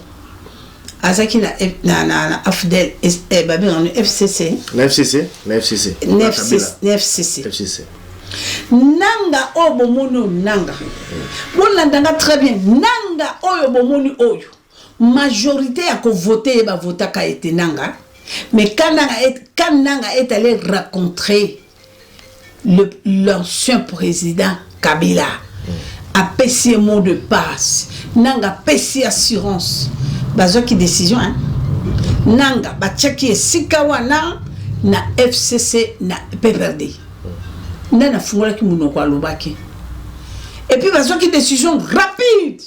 Azaki na Afdel babi en FCC. La FCC. Nanga oyo bomoni nanga bolandanga très bien nanga oyo bomoni oyo majorité ya kovoter ba votaka ete nanga mais quand nanga est allé rencontrer l'ancien président Kabila a payé mot de passe nanga payé assurance bazoki décision hein nanga bachaki esika wana na FCC na PPRD nana fungola ki munoko alobaki et puis parce que décision rapide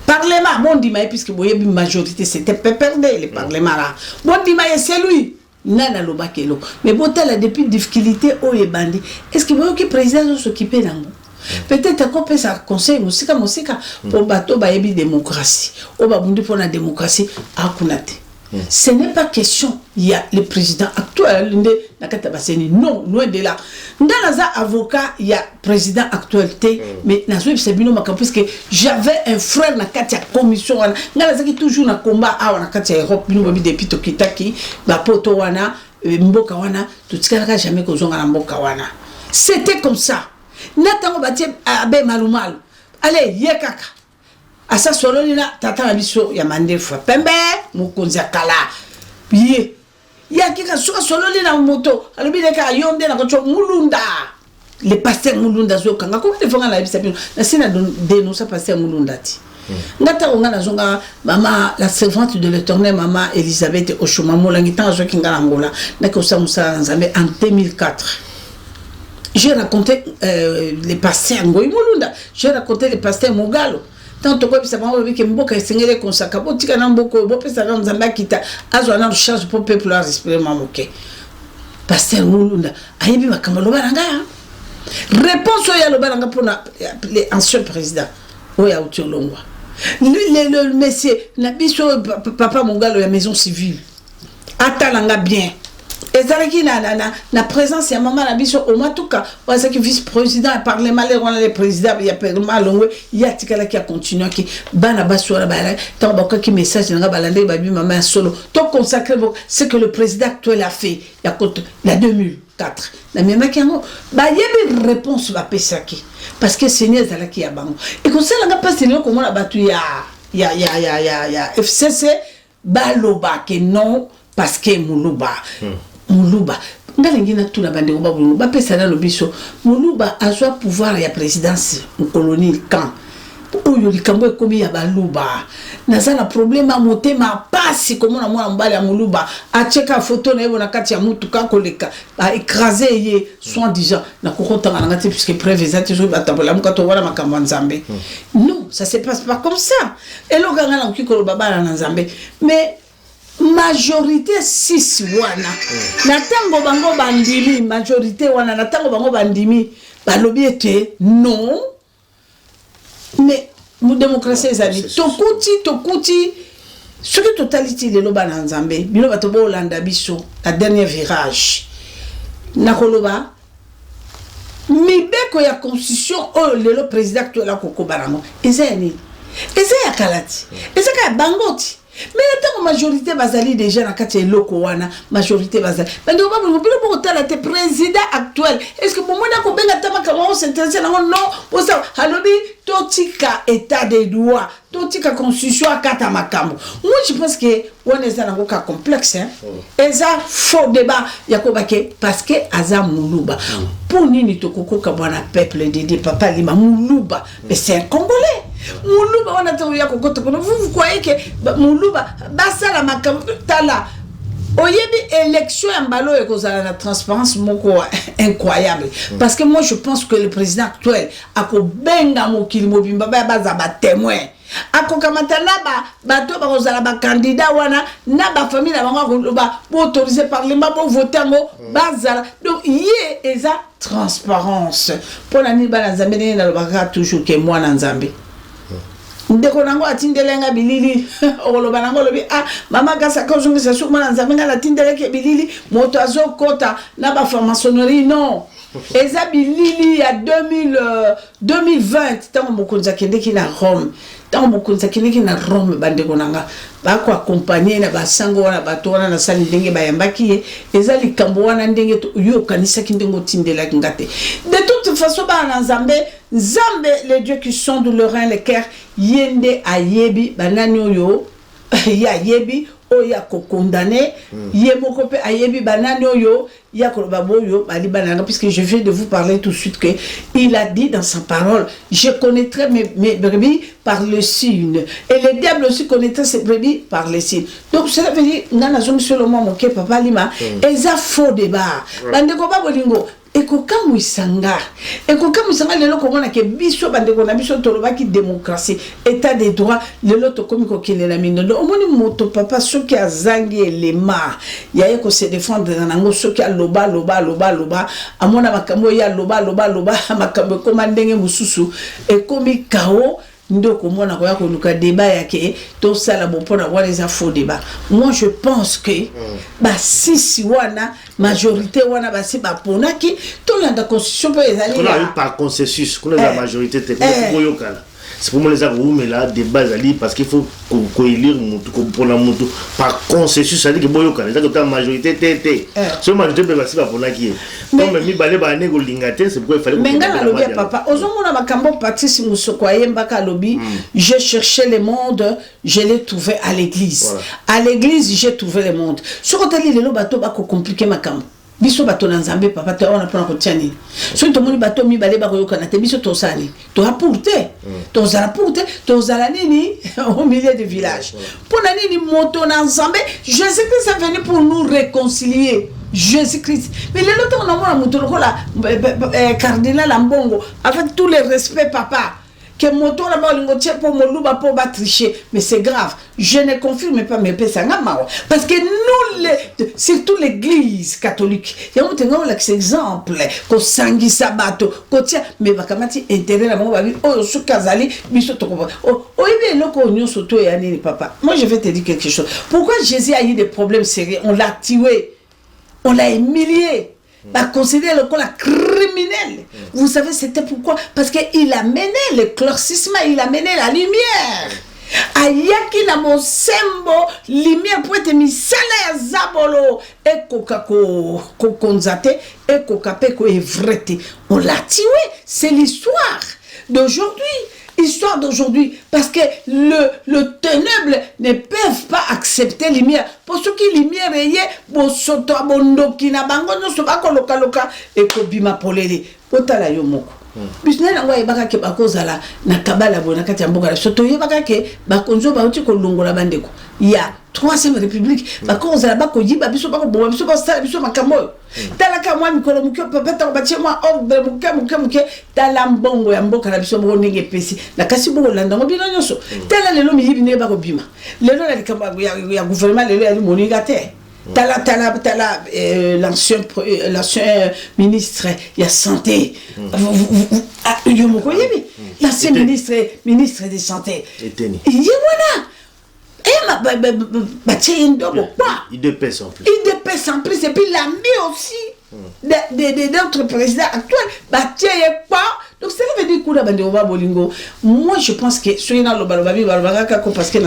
parlement bon dit mais puisque boye majorité c'était PPRD le parlement là bon dit mais c'est lui nana lobaki lo mais bon telle depuis difficulté o ebandi est-ce que boye ki président s'occuper nango peut-être encore peut ça conseil musika pour bato ba yebi démocratie o ba bundi pour la démocratie akunate. Ce n'est pas question, il y a le président actuel, non, loin de là. Dans les avocats, il y a président actuel, mais puisque j'avais un frère dans la commission, qui toujours dans le combat, dans la Europe, depuis Tokitaki, Bapoto Wana, Mboka Wana, tout ce qui jamais qu'on a Mboka Wana. C'était comme ça. Nathan Batie Abe Malumal. Allez, Yekaka. Asa sololina tata na biso ya mandefa pembe mukonzi akala ye ya kika suka sololina moto alobile ka yonde na kocho mulunda le pasteur mulunda zo kanga ko defanga la bisa bino na sina dénoncer pasteur mulunda ti ngata onga na zonga mama la servante de l'Éternel maman Elisabeth Oshoma molangita zo kinga ngola na ko sa musa nzambe en 2004. J'ai raconté les pasteurs Ngoy mulunda, j'ai raconté les pasteurs Mogalo. Tant que ça m'a dit que Mboka est consacré, botika na mboko, bo pesa na nzamba kita, azo na recharge pour peuple à respirer mamoke. Pasteur Mulunda, ayebi makamalo baranga. Réponse oya lo baranga pour les anciens présidents. Oya Otiolongwa. Le monsieur, na biso papa Mongalo ya maison civile. Atalanga bien. ezalaki na présence ya maman na biso au matuka wasaki vice-président parlement le roi le président ya parlement longwe ya tikala ki a continuer ki bana basora bala tant bakaki message nga balande babi maman solo to consacrer ce que le président actuel a fait ya côté la 2004 na même kango ba yebi réponse ba pesaki parce que seigneur zalaki ya bango et comme ça nga pas seigneur comme la batu ya FCC baloba que non parce que Muluba Muluba ngalengi na tuna bande ba Muluba pesa na lobiso Muluba azwa pouvoir ya présidence en colonie quand oyo likambo ekomi ya baluba nazana problème a motema pasi comme na mwana mbali ya Muluba acheka photo na yebo na kati ya mutuka koleka ba écraser ye soit disant na kokotanga na ngati puisque preuve ezati zo batabola mukato wala makambo nzambe non ça se passe pas comme ça et lo ganga na kikolo baba na nzambe mais majorité 6 wana natango bango bandimi majorité wana natango bango bandimi balobi ete non mais mu démocratie ezali tokuti ce que totalité le loba na nzambe bino bato bo Hollanda biso la dernier virage nakoloba mibeko ya constitution o le président actuel la kokobarango ezani ya kalati ezaka bangoti. Mais la majorité bazali déjà na kati loko wana majorité bazali mais donc ba bino bo tala te président actuel est-ce que pour moi na ko benga tama kama sentencer non pour ça halobi totika état de droit totika constitution akata makambo moi je pense que on est dans un cas complexe hein et ça faux débat yakobake parce que aza Muluba pour nini tokoko ka bwana peuple de papa lima Muluba mais c'est un Congolais Muluba wana to ya kokota vous croyez que Muluba basala makambo tala oyebi élection en balo et cause la transparence moko incroyable parce que moi je pense que le président actuel a ko benga mokili mobimba ba baza ba témoin akokamata na bato bakozala bacandidat wana na bafamille na bango baautorise parlement voter yango bazala. Donc ye eza transparence mpona nini bana nzambe ndenge nalobaka toujours ke mwana nzambe ndeko nango atindelenga bilili okoloba nango olobi mama gasaka ozongisa suku mwana nzambe nga natindeleke bilili moto azokota na bafranc-maçonnerie non eza bilili ya 2020 ntango mokonzi akendeki na Rome. Ntango mokonzi akendeki na Rome bandeko nanga bakoakompagne na basango wana bato wana na sali ndenge bayambaki ye eza likambo wana ndenge yo okanisaki ndenge otindelaki nga te. De toute façon bana nzambe les dieux qui sont de le rein le cœur yende ayebi banani oyo ya yebi oya ko condamné yemoko pe ayebi banani oyo ya ko baboyo bali bananga, puisque je viens de vous parler tout de suite que il a dit dans sa parole je connaîtrai mes brebis par le signe et les diables aussi connaîtraient ses brebis par les signes. Donc cela veut dire ngana zomi solo mo moke papa lima eza faux débat bandeko babolingo ekokamwisanga lelo komona ke biso bandeko na biso tolobaki démocratie état de droit lelo tokomi kokelela minondo omoni moto papa soki azangi elema yaye ko se défendre nango soki aloba amona makambo ya loba makambo koma ndenge mususu ekomi kao ndoko mona ko ya ko luka débat yake to sala bon pona wana eza faux débat. Moi je pense que sisi wana majorité wana basi baponaki to landa constitution pe ezali là par consensus qu'on a la majorité te ko yokala. C'est pour moi les arguments là débat zali parce qu'il faut qu'on élire mutu ko pona mutu par consensus, ça dit que boyoka les que majorité tété so majorité pe basi baponaki comme mi balé ba nego lingate, c'est pourquoi il fallait menga na lobi papa ozomona makambo Patrice Musoko ayemba ka lobi j'ai cherché le monde, je l'ai trouvé à l'église. Voilà. À l'église j'ai trouvé le monde. Sur otali lelo bato ba ko compliquer makambo biso bato na nzambe papa te ona pona ko tiani so to moni bato mi balé ba ko yokana te biso to sali to rapporter to zala nini au milieu du village pona nini moto na nzambe Jésus-Christ est venu pour nous réconcilier. Jésus-Christ. Mais le temps on a mon cardinal Ambongo avec tout le respect papa que moto là bas lingotier pour moluba pour tricher, mais c'est grave. Je ne confirme pas mes pesanga parce que nous surtout l'église catholique il y a un exemple ko sangi sabato ko tia mais bakamati intérêt na bango babi o su kazali biso to ko o ibe loko onyo soto ya nini papa. Moi je vais te dire quelque chose. Pourquoi Jésus a eu des problèmes sérieux? On l'a tué, on l'a humilié, bah, considéré le la criminel. Vous savez, c'était pourquoi? Parce qu'il a mené l'éclaircissement, il a mené la lumière. Ayaki na mosembo lumière pour être misala ya zabolo et kokako konzate et kokape ko evrete. On l'a tué. C'est l'histoire d'aujourd'hui. Histoire d'aujourd'hui, parce que le ténèbre ne peuvent pas accepter lumière. Pour ceux qui lumière est bon soto abondo ki na bango no so bako loka et ko bima polele potala yo moko. Bisna na ngwa ebaka ke bakozala na kabala bona kati ya mboka soto yebaka ke bakonzo ba uti ko longola bandeko. Ya troisième république bakozala bako yiba biso bako bomba biso ba sala biso makambo. Talaka mwa mikolo mukyo papa batie mwa ordre muke tala mbongo ya mboka na biso mbongo ndenge pesi na kasi bongo landa ngo bino nyoso tala lelo miyibi ne bako bima lelo na likamba ya gouvernement lelo ya moninga te tala l'ancien ministre ya santé yo moko yebi l'ancien ministre de santé yewona il dépèse en plus. Et puis l'ami aussi d'autres présidents actuels. Donc ça veut dire que moi je pense que parce que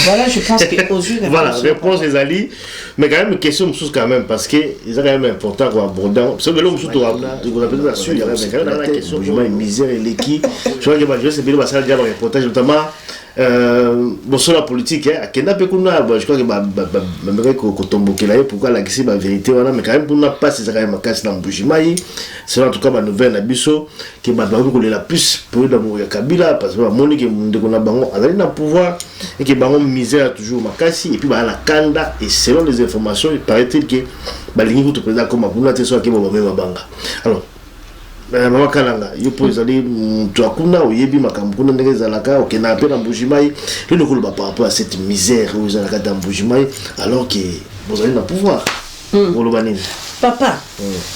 voilà, je pense que aux yeux voilà, réponse des alliés, mais quand même une question quand même parce que c'est quand même important qu'on aborde. Parce que l'homme surtout il y a la question de misère et l'équipe. Je crois que je sais bien que ça déjà le reportage notamment bon sur la politique à Kenya pe kuna je crois que ba ko tombokela pourquoi la question la vérité voilà mais quand même pour n'a pas c'est quand même casse dans Mbujimai c'est en tout cas ma nouvelle na biso que ba ko la plus pour d'amour ya Kabila parce que Monique ndeko na bango azali na pouvoir et que bango misère toujours makasi et puis ba la kanda et selon les informations il paraît-il que ba lingi ko président comme Abuna te so ke ba même banga alors Maman Kalanga, yo po ezali tu akuna oyebi makambo kuna ndenge zalaka okena apena Mbujimai le kolo par rapport à cette misère où zalaka dans Mbujimai alors que vous avez le pouvoir. Papa,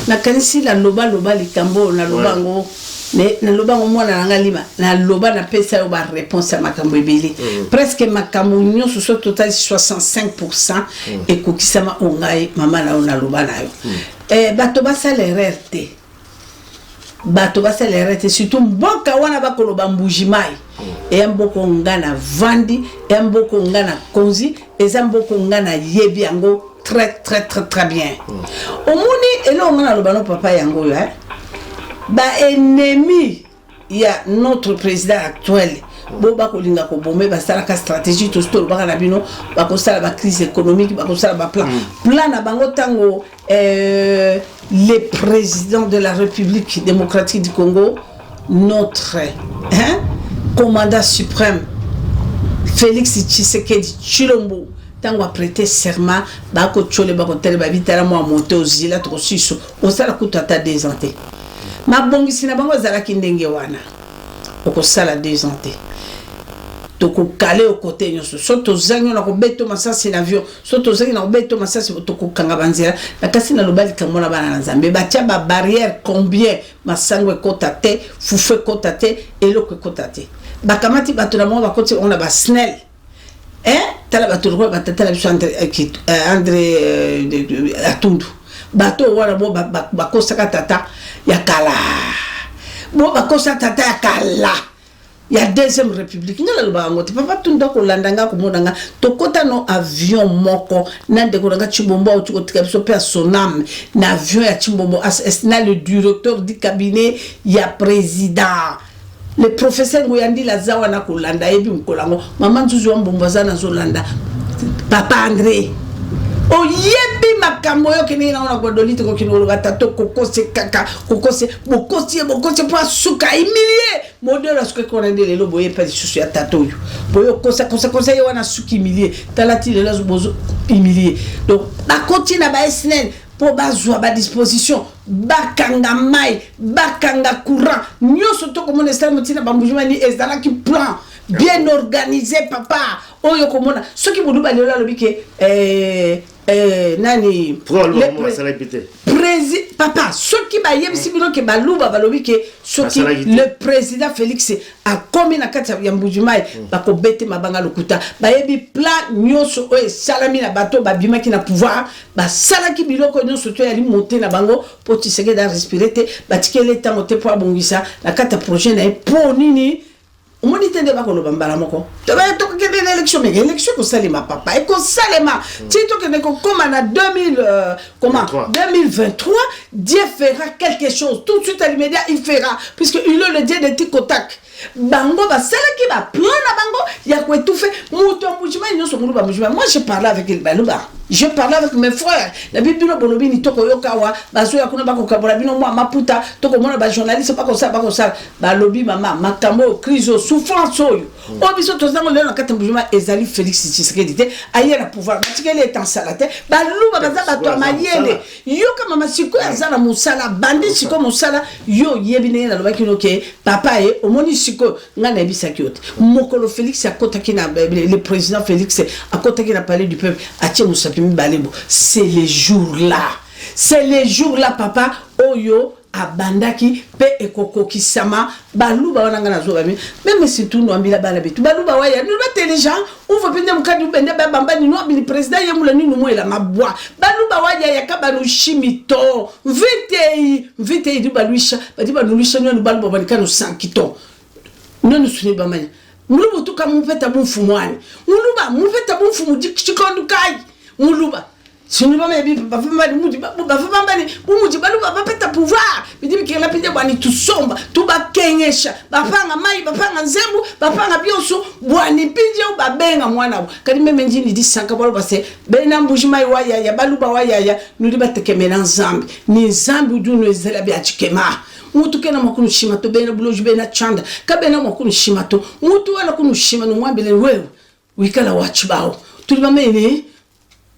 na kanisi la loba likambo na lobango mais na lobango mwana nanga lima na loba na pesa yo ba réponse à makambo ebele presque makambo nyonso so total 65% et kokisama ongai mama na loba na yo bato basala RRT bato basala RRT surtout mboka wana bakoloba Mbujimai et mboko ngana vandi et mboko ngana konzi et mboko ngana yebi yango très bien. Au moni et là on a le ballon papa yango hein. Ba ennemi il y a notre président actuel. Bo ba ko linga ko bombe ba sala ka stratégie to stol ba na bino ba ko sala ba crise économique ba ko sala ba plan na bango tango les présidents de la République démocratique du Congo notre commandant suprême Félix Tshisekedi Tshilombo tango a prêté serment ba ko tchole ba ko tele ba vitala mo monter aux îles to siso o sala kuta ta désanté ma bongisi na bango zala kindenge wana o ko sala désanté to ko kale au côté nyoso soto zanyo na ko beto masasi na avion soto zanyo na ko beto masasi to ko kanga banzela na kasi na lobali kamona bana na Nzambe ba tia ba barrière combien masango ekotate fufu ekotate eloko ekotate ba kamati bato na mo ba koti on a ba snell tala bato ko batata la biso André Atundu bato wana bo ba kosaka tata ya kala bo ba kosaka tata ya kala ya deuxième république ngala lo ba ngote papa tunda ko landanga ko modanga to kota no avion moko na de ko nga Chimbombo au ko tika biso personnam na avion ya Chimbombo na le directeur du cabinet ya président le professeur Ngoyandi Lazawa na kolanda ebi mkolango maman Nzuzu Mbombaza na zolanda papa André o yebi makambo yo kene na ona godolite ko kino batato kokose kaka kokose bokosi pa suka imilie modelo suka ko na ndele lo boye pa susu ya tato yo boyo kosa yo wana suki imilie talati le lazo bozo imilie donc ba continue ba SNL pour bazwa ba disposition bakanga mai bakanga courant nyoso to comme on est motina ba Mbujimai ezala ki plan bien organisé papa oyo komona soki boduba lelo lobike nani papa soki ba yebisi bino ke baluba balobike soki le président Félix a commis na kati ya Mbujimai ba ko bete mabanga lokuta ba yebi plan nyoso o salami na bato ba bimaki na pouvoir ba salaki biloko nyoso to yali monter na bango po tiseke da respirer te ba tikele tango te po abongisa na kati ya projet na po nini on dit que va kolo bambala moko to ba to ke de l'élection mais l'élection ko salima papa et ko salema ti to ke ko comme na 2023 Dieu fera quelque chose tout de suite à l'immédiat il fera puisque il est le Dieu de Tikotak bango ba sala ki ba plan na bango ya ko étouffer muto Mbujimai nyoso muluba Mbujimai moi je parlais avec il baluba je parlais avec mes frères la bible bolobi ni toko yokawa baso ya kuna bako kabola bino moi maputa toko mona ba journaliste pas comme ça ba lobby mama makambo crise souffrance oyo o biso to zango le na kati Mbujimai ezali Félix Tshisekedi te aye na pouvoir matikele est en salate ba luba baza ba to mayele yo kama masiko ya zala musala bandi siko musala yo yebine na lobaki noke papa e omoni siko ngana ebisa kyote mokolo Félix akotaki na le président Félix akotaki na palais du peuple atie musapi balebo c'est les jours là papa oyo abandaki pe ekokoki sama baluba wana ngana zo bami même si tout no ambila bala bitu baluba waya nous intelligent on veut pende mukadi bende bamba ni no bili président yemula ni no la mabwa baluba waya yakaba no shimito vite du baluisha badi baluisha no baluba banikano 100 kito non nous suni bamanya muluba tuka mupeta bumfumwani muluba mupeta bumfumu chikondo kai muluba sinuba mebi bafamba muji bafamba ni muji baluba bapeta pouvoir bidibi kila pinde bwani tusomba tubakenyesha bapanga mai bapanga nzembu bapanga bioso bwani pinje ubabenga mwana kadi meme njini disanka balo base bena Mbujimai waya ya baluba waya ya nuliba tekemena nzambi ni nzambi udunu ezela bi achikema mutu kena makunu shimato bena buloji bena chanda kabena makunu shimato mutu wala kunu shimano mwambele wewe wikala wachibao tulibamene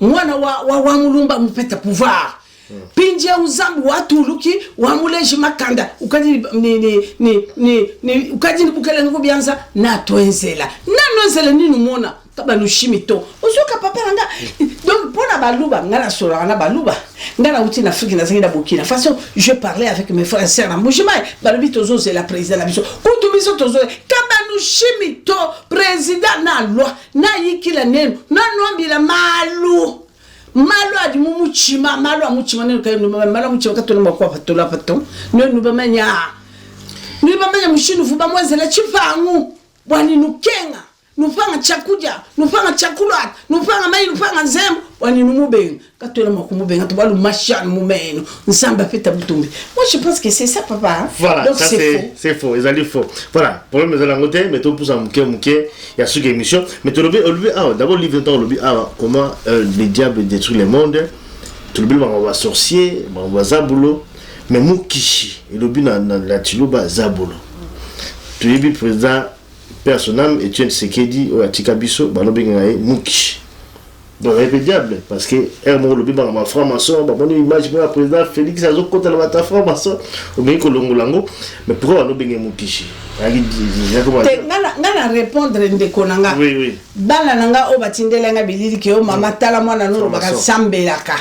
mwana wa mulumba mpeta pouvoir pinja uzambu watu luki wamuleji makanda ukadi ni ukadi bukele ngobianza na toenzela na nozela ninu mona kaba nushimito uzoka papa nga donc pona baluba ngana sora na baluba ngana uti na Afrique na zinga Burkina Faso je parlais avec mes frères et sœurs na Mujima balubi tozo c'est la président la biso kutu biso tozo kaba nushimito président na loi na yikila nenu na nombila malu adi mumuchima malu amuchima nenu kayo malu amuchima katolo makwa patola paton nenu bamanya mushinu fuba mwezela chifangu bwani nukenga nufanga chakuja nufanga chakula nufanga mai nufanga nzembo wani numubenga katwela makumubenga to balu machane mumeno nsamba feta butumbi. Moi je pense que c'est ça papa. Voilà, donc ça c'est faux, ils allaient faux. Voilà, problème de la côté mais tout pour ça muke il y a ce émission mais tu le d'abord livre temps le comment les diables détruisent le monde. Tu le on va sorcier, on va zabulo mais mukishi et le but na la tiloba zabulo. Tu es le président personnel et tu sais qui dit au Atikabiso balobenga mukishi. Donc c'est diable parce que mon lobby ma franc-maçon mon image pour le président Félix Azo contre la franc-maçon au bien kolongolango mais pourquoi on benga mukishi ngana répondre ndekonanga oui bana nanga o batindelenga bilili ke o mama tala mwana no baka sambelaka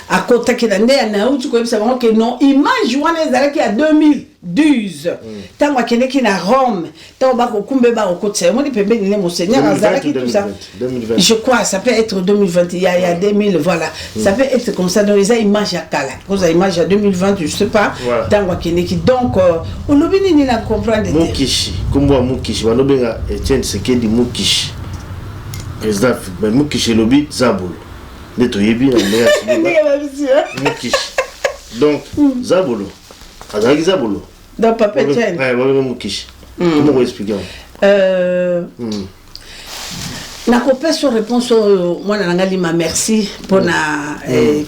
akota kila nde na uti ko ebisa bango ke non image wana ezalaki ya 2012 tango akeneki na Rome tango bako kumbe ba okotsa moni pembeni le monseigneur azalaki tout ça 2020. Je crois ça peut être 2020 il y a 2000 voilà ça peut être comme ça dans les images à kala cause image à 2020 je sais pas tango akeneki donc on lobini ni na comprendre mukishi kumbo mukishi wanobenga Etienne Sekedi mukishi président mukishi lobby zabul neto yebi na mukishi donc zabulo azaki zabulo donc papa Etienne mukishi comment vous expliquer na kopesa réponse mwana nanga lima merci pour na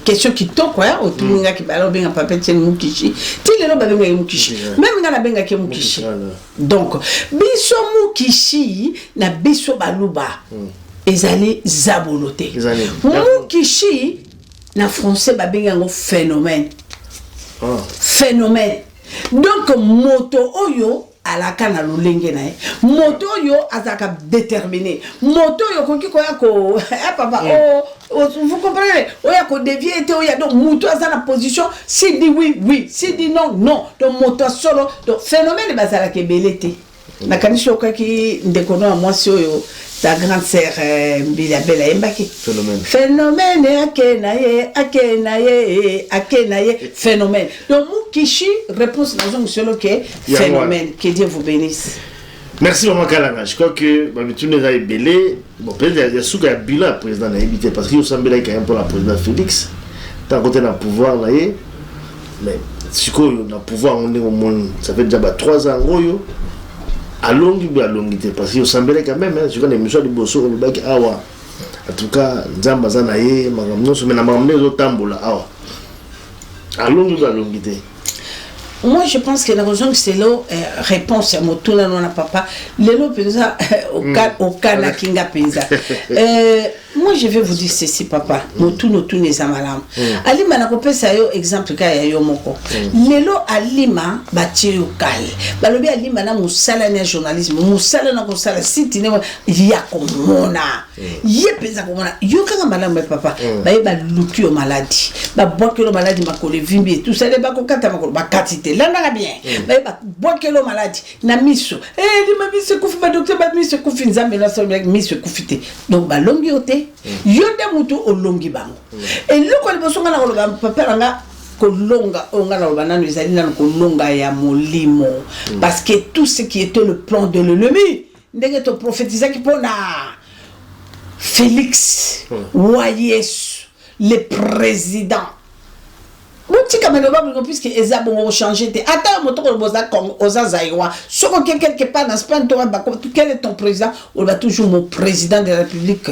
question qui to quoi otuminga ki balo benga papa Etienne mukishi ti lelo ba benga mukishi même nga na benga ke mukishi donc biso mukishi na biso baluba ezali zabolote mukishi na français ba benga ngo phénomène phénomène donc moto oyo alaka na lolenge na moto yo azaka déterminé moto yo koki koya ko papa vous comprenez oya ko dévier te oya donc moto aza na position si dit oui si dit non donc moto solo donc phénomène bazala ke belete na kanisho kaki ndekono moi si oyo ta grande sœur Mbila Bella Mbaki phénomène akenaye phénomène donc mukishi réponse dans un seul que phénomène que Dieu vous bénisse. Merci maman Kalanga, je crois que tout le monde est belé bon peut-être il y a souka bilan président na évité parce qu'il semble qu'il y a un peu la président Félix tant côté dans pouvoir là mais si quoi on a pouvoir on est au monde ça fait déjà 3 ans goyo à longité parce que semblait quand même je connais monsieur de Bosso le bac awa en tout cas nzamba zana ye magamno so mena magamne zo tambola awa à longité. Moi je pense que la raison c'est la réponse à mon tour là non papa lelo penza au kana kinga penza moi je vais vous dire ceci papa mon tour les amalam alima na kopesa yo exemple ka ya yo moko lelo alima bati yo kale balobi alima na musala na journalisme musala na kosala site ne ya komona ye penza komona yo kanga malamu papa ba ba luki yo maladie ba boki yo maladie makole vimbi tout ça les ba kokata makole ba katite là na bien ba boki yo maladie na miso lima miso kufi ba docteur ba miso kufi nzambe na so miso kufite donc ba longi yote yonde mutu olongi bango et loko liboso ngana koloba papa nga kolonga ongana lobana ezali na kolonga ya molimo parce que tout ce qui était le plan de l'ennemi ndenge to prophétiser qui pona Félix Wayesu le président Mouti comme le babou puisque Eza bon changer te attends moto ko boza comme Ozazaïwa soko quelque part dans Spain toi quel est ton président on va toujours mon président de la République.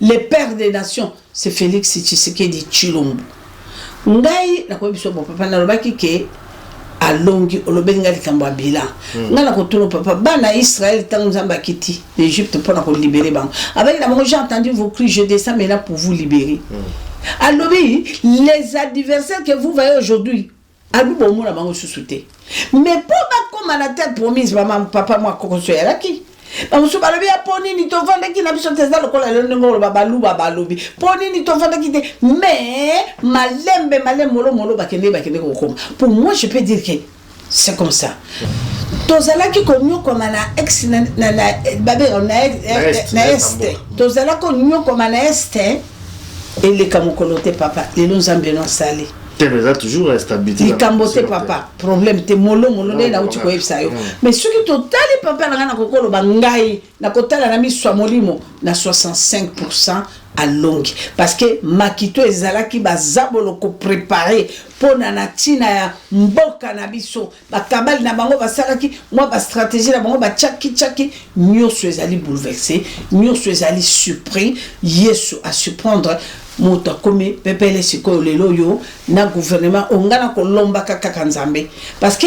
Le père des nations c'est Félix Tshisekedi Tshilombo ngai na ko biso papa na lobaki ke alongi olobenga likambo bila ngana ko tono papa bana Israël tant nzamba kiti l'Égypte pour na ko libérer bango avec la j'ai entendu vos cris je descends maintenant pour vous libérer Alors, les adversaires que vous voyez aujourd'hui, à nous, bon, on a sous-souté. Mais pour comme à la tête promise, maman, papa, moi, Coco, c'est là qui. Bamusu balobi ya poni ni to vanda ki na biso teza lokola le ngolo babalu babalobi poni ni to vanda ki te mais malem molo bakende ko koma. Pour moi je peux dire que c'est comme ça. Tozala ki konyo comme na ex na babe na est tozala konyo comme na est et les kamokolote papa les nzambe non salé. T'es toujours instabilité. Il cambote papa. Problème te molo ne na uti ko yebisa yo. Mais ce qui totali papa na kokolo bangai na kotala na miswa molimo na 65% à longue parce que makito ezalaki bazabolo ko préparer pour na tina ya mboka na biso bakabali na bango basalaki moi ba stratégie na bango ba tchaki nyoso ezali bouleversé nyoso ezali surpris yesu a surprendre moto komi pepele siko lelo yo na gouvernement ongana ko lomba kaka nzambe parce que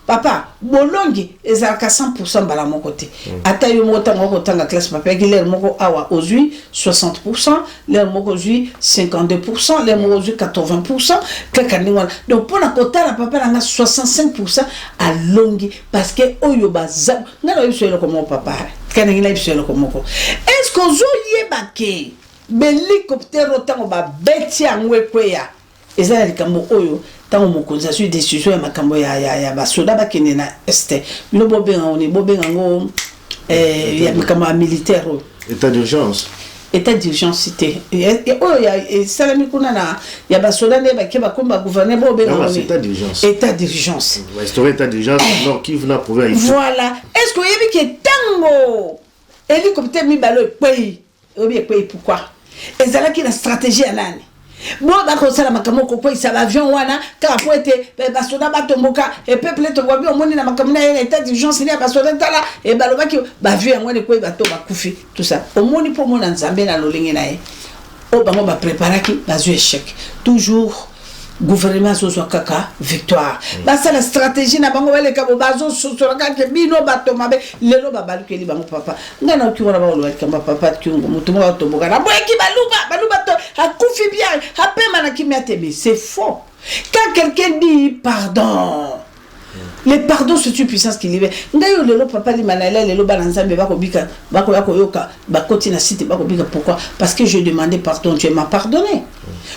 papa bolongi ezalaka 100% bala mon côté ata yo mota ngoko tanga classe papa giler moko awa aujourd'hui 60% l'air moko aujourd'hui 52% l'air moko aujourd'hui 80% kaka ndingwana donc pour na kota la papa na 65% à longi parce que oyo baza ngana yo selo comme papa kana ngina yo selo comme est-ce que zo yebake l'hélicoptère autant ba beti angwe kweya ezala likambo oyo tango mokonzi asui décision ya makambo ya basoda bakende na este bino bobenga ngo ya makambo ya militaire oyo état d'urgence cité oyo ya salami kuna na ya basoda nde bake bakomba gouverner bobenga ngo état d'urgence restaurer état d'urgence non qui vient prouver voilà est-ce que yebi ke tango hélicoptère mi balo pays obi pays pourquoi ezalaki na stratégie ya nani bon bakosala makambo ko kwisa avion wana ka po ete basoda batomboka et peuple to bobi omoni na makambo na état d'urgence ni basoda tala et balobaki ba vu yango ne ko bato bakufi tout ça omoni po mona nzambe na lolingi na ye o bango ba préparaki bazu échec toujours gouvernement so kaka victoire basa la stratégie na bango wele ka bazo so kaka bino bato mabe lelo babaluki li bango papa ngana ukiona ba lo kamba papa kiungo mutumo bato boka na boki baluba to akufi bien apema na kimiate mais c'est faux quand quelqu'un dit pardon le pardon c'est une puissance qui libère ngayo lelo papa li manala lelo balanzambe bakobika bakoyoka bakoti na site bakobika pourquoi parce que je demandais pardon Dieu m'a pardonné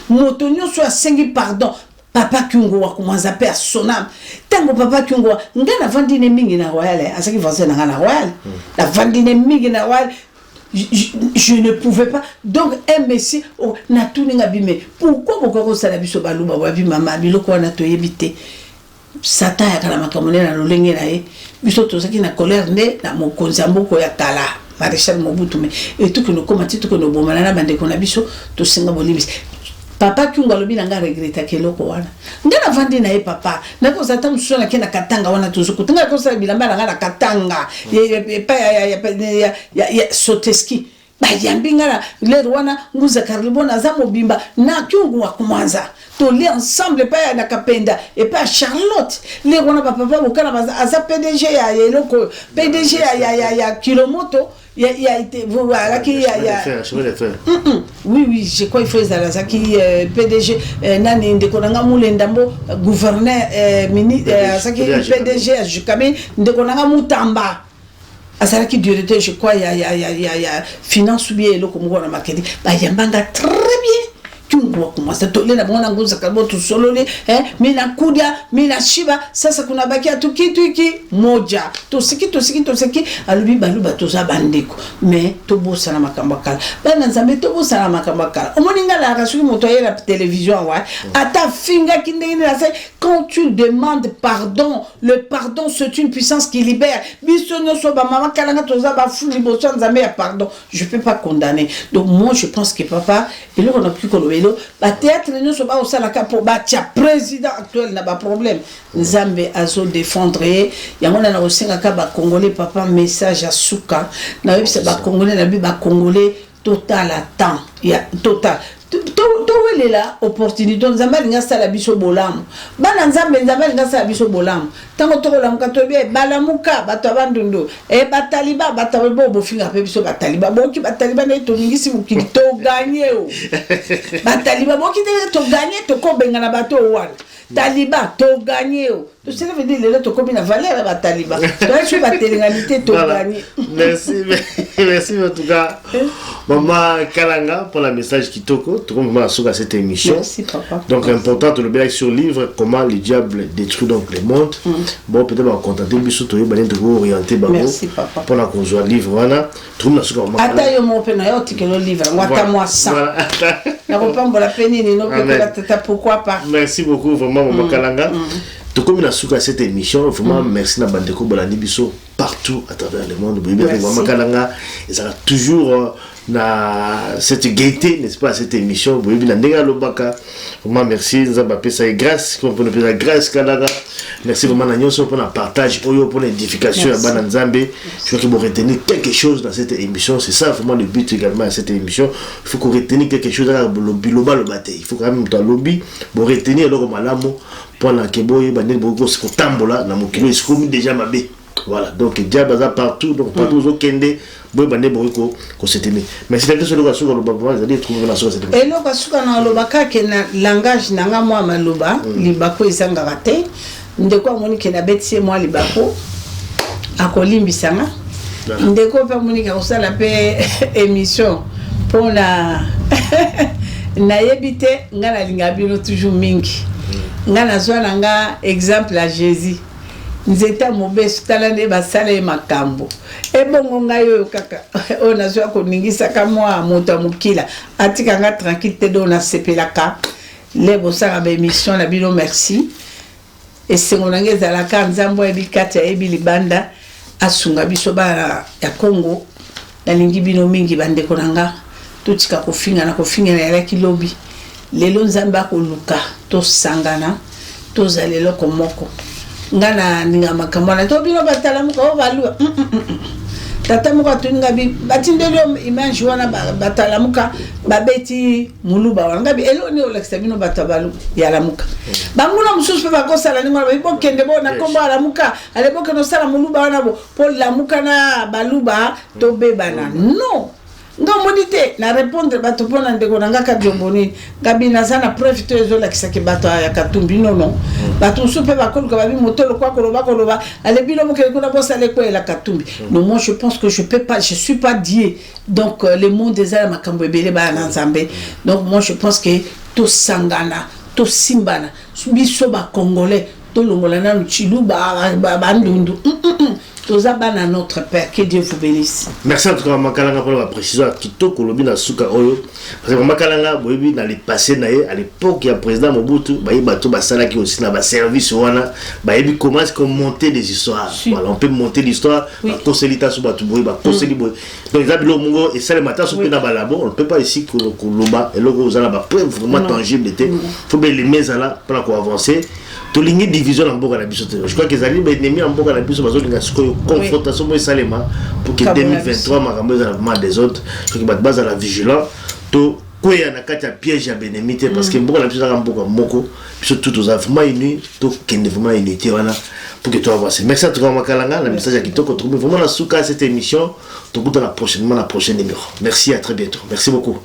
motonyo so asengi pardon papa kiungo wa kumanza pe sonam tango papa kiungo ngana vandine mingi na royal asaki vanze na royal la vandine mingi na royal je ne pouvais pas donc un messie na tuninga bime pourquoi bokoko sala biso baluba wa bi mama biloko na toyebite Satan ya kana makamone na lolenge na ye biso tozaki na colère nde na mokonzi mboko ya kala Maréchal Mobutu mais et tout que nous commenter tout que nous bomana na bande ko na biso to singa bolibis papa kiunga lobi nga regreta keloko wana ngana vandi na ye papa nako zata msuso na kena katanga wana tuzuku tunga ko sa bilamba na katanga ya soteski ba yambi ngana lero wana nguza karibona za mobimba na kiungu wa kumanza to li ensemble pa na kapenda et pas Charlotte les wana papa bokana baza PDG ya eloko PDG ya Kilomoto ya été voilà qui ya oui je crois il faut ça qui PDG nani ndekonanga mulendambo gouverneur ministre saki PDG à Jukami ndekonanga mutamba asala qui directeur je crois ya finance ou bien eloko moko na makedi ba yambanga très bien kiungo kumasa tole na bona nguza kaboto solole mina kudia mina shiba sasa kuna bakia tukituiki moja tosiki alubi baluba toza bandeko mais tobosa na makambakala bana nzambe tobosa na makambakala omoninga la rasuki moto ya la télévision wa ata finga kindeni la sai quand tu demandes pardon le pardon c'est une puissance qui libère bisono so ba mama kalanga toza ba fuli boso nzambe ya pardon je peux pas condamner donc moi je pense que papa il on a plus ba théâtre nous so ba osalaka pour ba tia président actuel na ba problème nzambe azo défendre yango na osenga ka ba congolais papa message à suka na webisa ba congolais na bi ba congolais total à temps ya total to tolela opportunité nzambe alinga sala biso bolamu bana nzambe alinga sala biso bolamu tango tokolamuka toyebi balamuka bato abandundu bataliba bato bo bofinga pe biso bataliba boki bataliba na toningisi mukili to gagner o bataliba boki to gagner to kobenga na bato wana taliba to gagner o to cela veut dire le to komi na valeur ba taliba to je ba télégalité to gagner. Merci en tout cas maman Kalanga pour le message qui toko tout comme vraiment sur cette émission. Merci papa. Donc important de le bien sur le livre comment le diable détruit donc le monde. Bon peut-être va contenter biso to yeba ndeko orienter bango. Merci papa. Pour la conjoint livre voilà tout na sur maman. Ata yo mo pena yo tikelo livre ngata moi ça. Na kopamba la peine ni no pe la tata pourquoi pas. Merci beaucoup vraiment maman Kalanga. Tout comme il a souhaité cette émission, vraiment merci à Bandeko Bolani Bisso partout à travers le monde. Maman Kalanga, ils ont toujours cette gaieté, n'est-ce pas, cette émission. Vraiment merci, nous avons appelé ça grâce, comme on peut appeler ça grâce Kalanga. Merci vraiment pour le partage, pour l'édification à Bananzambe. Je crois qu'il faut retenir quelque chose dans cette émission. C'est ça vraiment le but également de cette émission. Il faut qu'on retienne quelque chose dans le lobby, il faut quand même dans le lobby pour retenir le malamo. Pendant que boy bandé beaucoup ce tambola na mokilo est comme déjà mabé voilà donc diable ça partout donc partout au kende boy bandé beaucoup ko s'étemer mais c'est quelque chose que sur le baba vous allez trouver la chose et lo basuka na lobaka ke na langage nanga moi maloba libako isanga raté ndeko amoni ke na betie moi libako akolimbisanga ndeko pa moni ka osala pe émission pour na na yebite ngana linga bino toujours mingi ngana zwana nga exemple à Jésus nzeta mobesu talande basala e makambo ebongo ngayo kaka ona zwa ko ningisa kamwa moto mukila atika nga tranquille te do na sepelaka lebo saka ba émission na bino merci et sengona ngeza la kanzambo ebikata ebilibanda asunga biso ba ya Congo na lingi bino mingi bande konanga tutika kofinga na ya kilobi lelo nzamba koluka to sangana to zalelo komoko ngana ninga makamwana to bino batala muko balu tata muko tuninga bi batindelo image wana batala muka babeti muluba wana ngabi elo ni oleksa bino batabalu ya lamuka banguna mususu ba ko sala ninga ba kende bona komba ala muka ale boke no sala muluba wana bo po lamuka na baluba to bebana non ngamodite na répondre bato pona ndeko nanga ka jomboni ngabina sana preuve to ezola kisake bato ya katumbi non bato soupe ba koluka babi motolo kwa koloba ale bilo mokele kuna bosa le kwa la katumbi non moi je pense que je suis pas Dieu donc le monde des ala makambo ebele ba na nzambe donc moi je pense que to sangana to simbana biso ba congolais to longola na chilu ba ndundu tous à notre Père, que Dieu vous bénisse. Merci en tout cas, Makalanga, pour la précision. Kitoko, Lobi, na Souka Oyo. Parce que Makalanga, Boyebi, dans les passés, à l'époque, il y a le président Mobutu, Baye Bato Basala qui aussi dans le service, Bayebi commence à monter des histoires. Voilà, on peut monter l'histoire, Koselita sous Batou Boye, Koseli Boye. Donc, ils appellent le Mongo, et ça, le matin, sur le Balabo, on ne peut pas ici que l'Oba, et là, vous avez la preuve vraiment tangible. Il faut bien les mettre là pour avancer. To ligne division en boka na biso. Je crois que les ennemis en boka na biso bazo linga siko confrontation mo salema pour que 2023 makambo za la des autres. Je crois que bat base à la vigilance to koya na kati ya piège ya bénémité parce que boka na biso za boka moko biso tout aux affaires unis to kende vraiment unité wana pour que tu avances. Merci à toi Makalanga, la message à Kitoko trouver vraiment la souka cette émission. To goûter prochainement la prochaine numéro. Merci à très bientôt. Merci beaucoup.